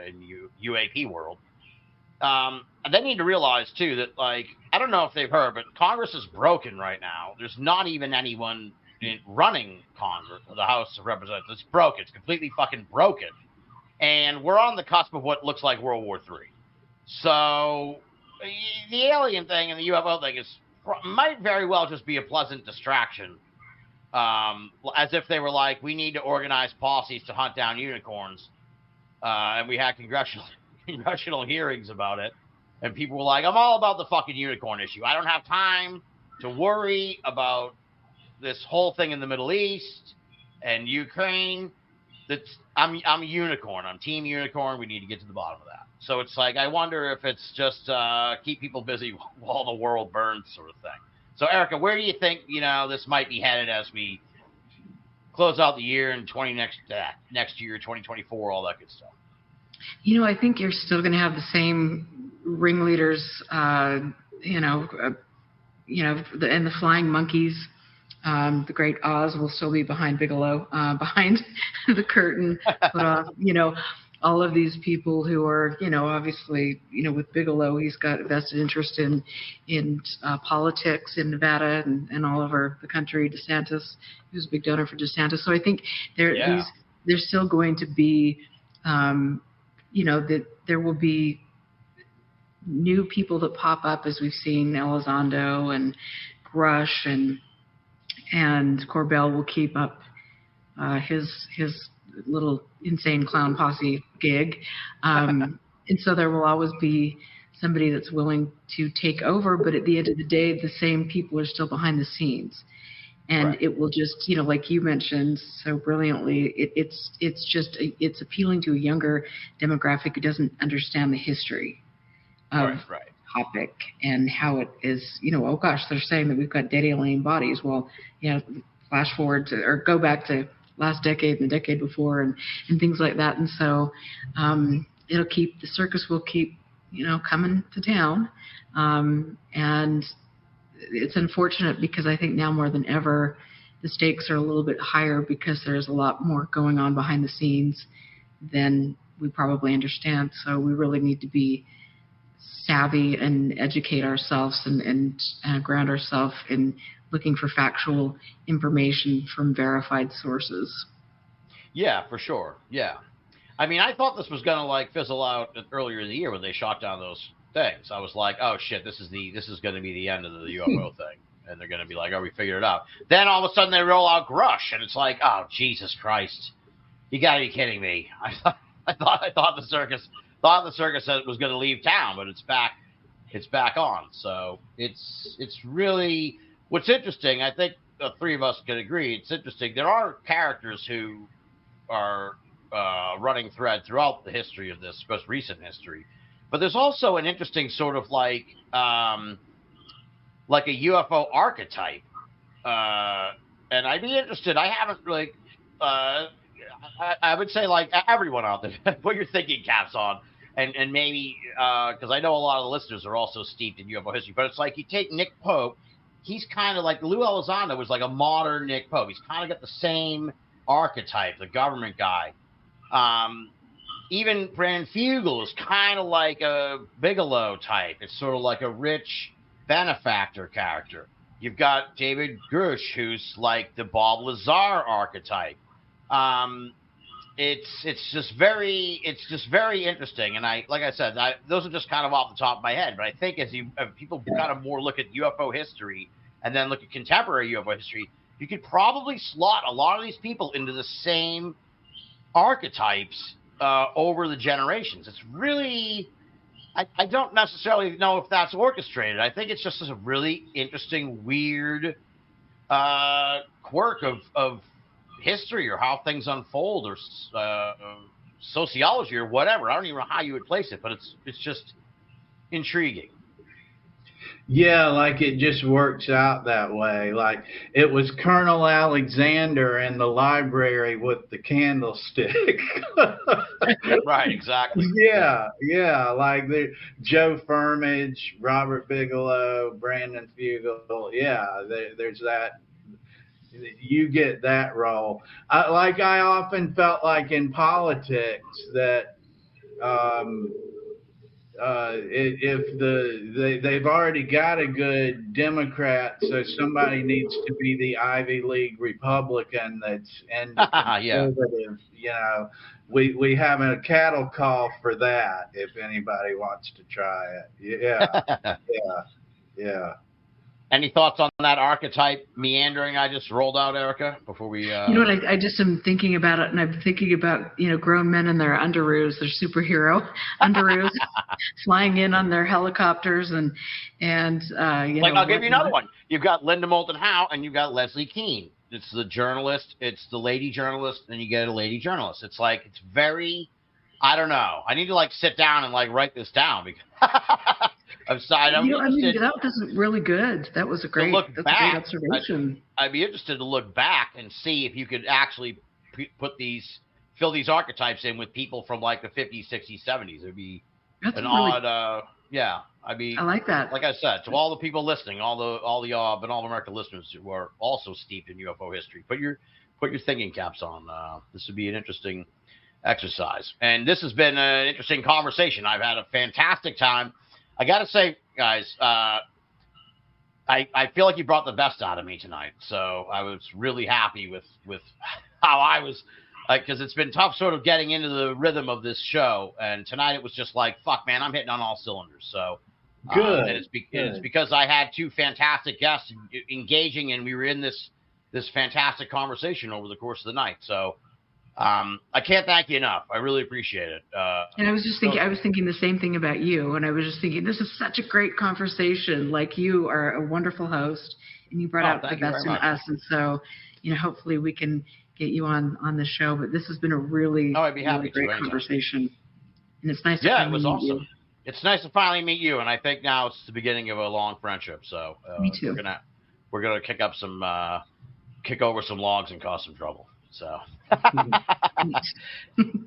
in the UAP world, they need to realize too that, like, I don't know if they've heard, but Congress is broken right now. There's not even anyone running Congress, the House of Representatives. It's broken. It's completely fucking broken. And we're on the cusp of what looks like World War III. So the alien thing and the UFO thing might very well just be a pleasant distraction, as if they were like, we need to organize policies to hunt down unicorns, and we had congressional hearings about it, and people were like, I'm all about the fucking unicorn issue. I don't have time to worry about this whole thing in the Middle East. And Ukraine, I'm a unicorn. I'm Team Unicorn. We need to get to the bottom of that. So it's like, I wonder if it's just keep people busy while the world burns sort of thing. So, Erica, where do you think, this might be headed as we close out the year in next year, 2024, all that good stuff? I think you're still going to have the same ringleaders, and the flying monkeys. The great Oz will still be behind Bigelow, behind the curtain. But, all of these people who are, obviously, with Bigelow, he's got a vested interest in politics in Nevada and all over the country. DeSantis, who's a big donor for DeSantis. So I think there's still going to be, that there will be new people that pop up, as we've seen Elizondo and Grush and Corbell will keep up his little insane clown posse gig. And so there will always be somebody that's willing to take over, but at the end of the day, the same people are still behind the scenes. And right. It will just, like you mentioned so brilliantly, it's appealing to a younger demographic who doesn't understand the history of topic and how it is, oh gosh, they're saying that we've got dead alien bodies. Well, flash forward or go back to last decade and the decade before and things like that. And so the circus will keep, coming to town. And it's unfortunate because I think now more than ever, the stakes are a little bit higher because there's a lot more going on behind the scenes than we probably understand. So we really need to be savvy and educate ourselves and ground ourselves in looking for factual information from verified sources. Yeah, for sure. Yeah. I mean, I thought this was going to fizzle out earlier in the year when they shot down those things. I was like, oh shit, this is going to be the end of the UFO thing. And they're going to be like, oh, we figured it out. Then all of a sudden they roll out Grush and it's like, oh, Jesus Christ. You got to be kidding me. I thought the circus was going to leave town, but it's back on. So it's really, what's interesting, I think the three of us can agree, it's interesting. There are characters who are running thread throughout the history of this, most recent history. But there's also an interesting sort of like a UFO archetype. And I'd be interested, I haven't really, I would say everyone out there, put your thinking caps on. And maybe, because I know a lot of the listeners are also steeped in UFO history, but it's like you take Nick Pope, he's kind of like, Lou Elizondo was like a modern Nick Pope. He's kind of got the same archetype, the government guy. Even Brandon Fugel is kind of like a Bigelow type. It's sort of like a rich benefactor character. You've got David Grush, who's like the Bob Lazar archetype. It's just very interesting. And like I said, those are just kind of off the top of my head. But I think as people kind of more look at UFO history and then look at contemporary UFO history, you could probably slot a lot of these people into the same archetypes over the generations. It's really, I don't necessarily know if that's orchestrated. I think it's just a really interesting, weird quirk of history or how things unfold or sociology or whatever. I don't even know how you would place it, but it's just intriguing. Yeah, it just works out that way. Like it was Colonel Alexander in the library with the candlestick. Right, exactly. Yeah, like Joe Firmage, Robert Bigelow, Brandon Fugel. Yeah, there's that. You get that role. I often felt like in politics that if they've already got a good Democrat, so somebody needs to be the Ivy League Republican that's conservative. Yeah. We have a cattle call for that if anybody wants to try it. Yeah. Any thoughts on that archetype meandering I just rolled out, Erica, before we... You know what, I just am thinking about it, and I'm thinking about, grown men in their underoos, their superhero underoos, flying in on their helicopters, and I'll give you another one. You've got Linda Moulton Howe, and you've got Leslie Kean. it's the journalist, it's the lady journalist, and you get a lady journalist. It's like, it's very, I don't know. I need to like sit down and like write this down because I'm sorry. I mean, that was really good. That was a great observation. I'd be interested to look back and see if you could actually fill these archetypes in with people from like the 50s, 60s, 70s. It'd be odd, yeah. I like that. Like I said, to all the people listening, all the Binnall America listeners who are also steeped in UFO history, put your thinking caps on. This would be an interesting exercise, and this has been an interesting conversation. I've had a fantastic time. I got to say, guys, I feel like you brought the best out of me tonight. So I was really happy with how I was. Because it's been tough sort of getting into the rhythm of this show. And tonight it was just like, fuck, man, I'm hitting on all cylinders. So good. And it's because I had two fantastic guests engaging, and we were in this fantastic conversation over the course of the night. So I can't thank you enough. I really appreciate it. And I was just thinking, I was thinking the same thing about you. And I was just thinking, this is such a great conversation. Like, you are a wonderful host, and you brought out the best in us. And so, hopefully we can get you on the show. But this has been a really, I'd be happy really great conversation. And it's nice to it was awesome. You. It's nice to finally meet you, and I think now it's the beginning of a long friendship. So me too. We're gonna kick over some logs and cause some trouble. So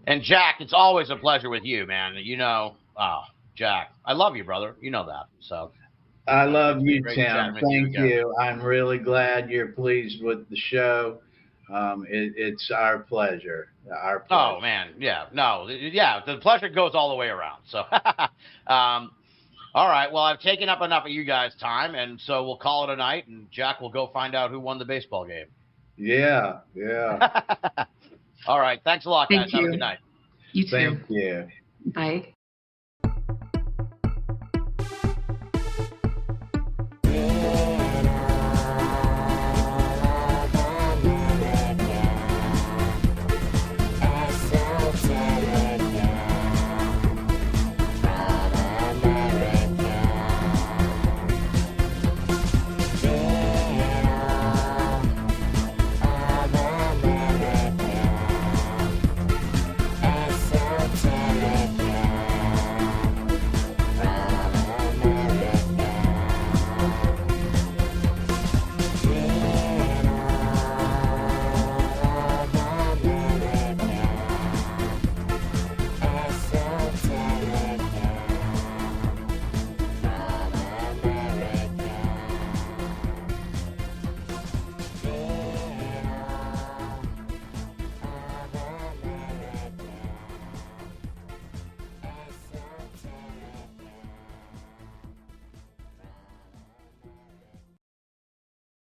and Jack, it's always a pleasure with you, man. Jack, I love you, brother. You know that. So I love you, Tim. Thank you. I'm really glad you're pleased with the show. It's our pleasure. Oh man, yeah, no, yeah, the pleasure goes all the way around. So, all right, well, I've taken up enough of you guys' time, and so we'll call it a night, and Jack will go find out who won the baseball game. Yeah. All right, thanks a lot, guys. Thank you. Have a good night. You too. Thank you. Bye.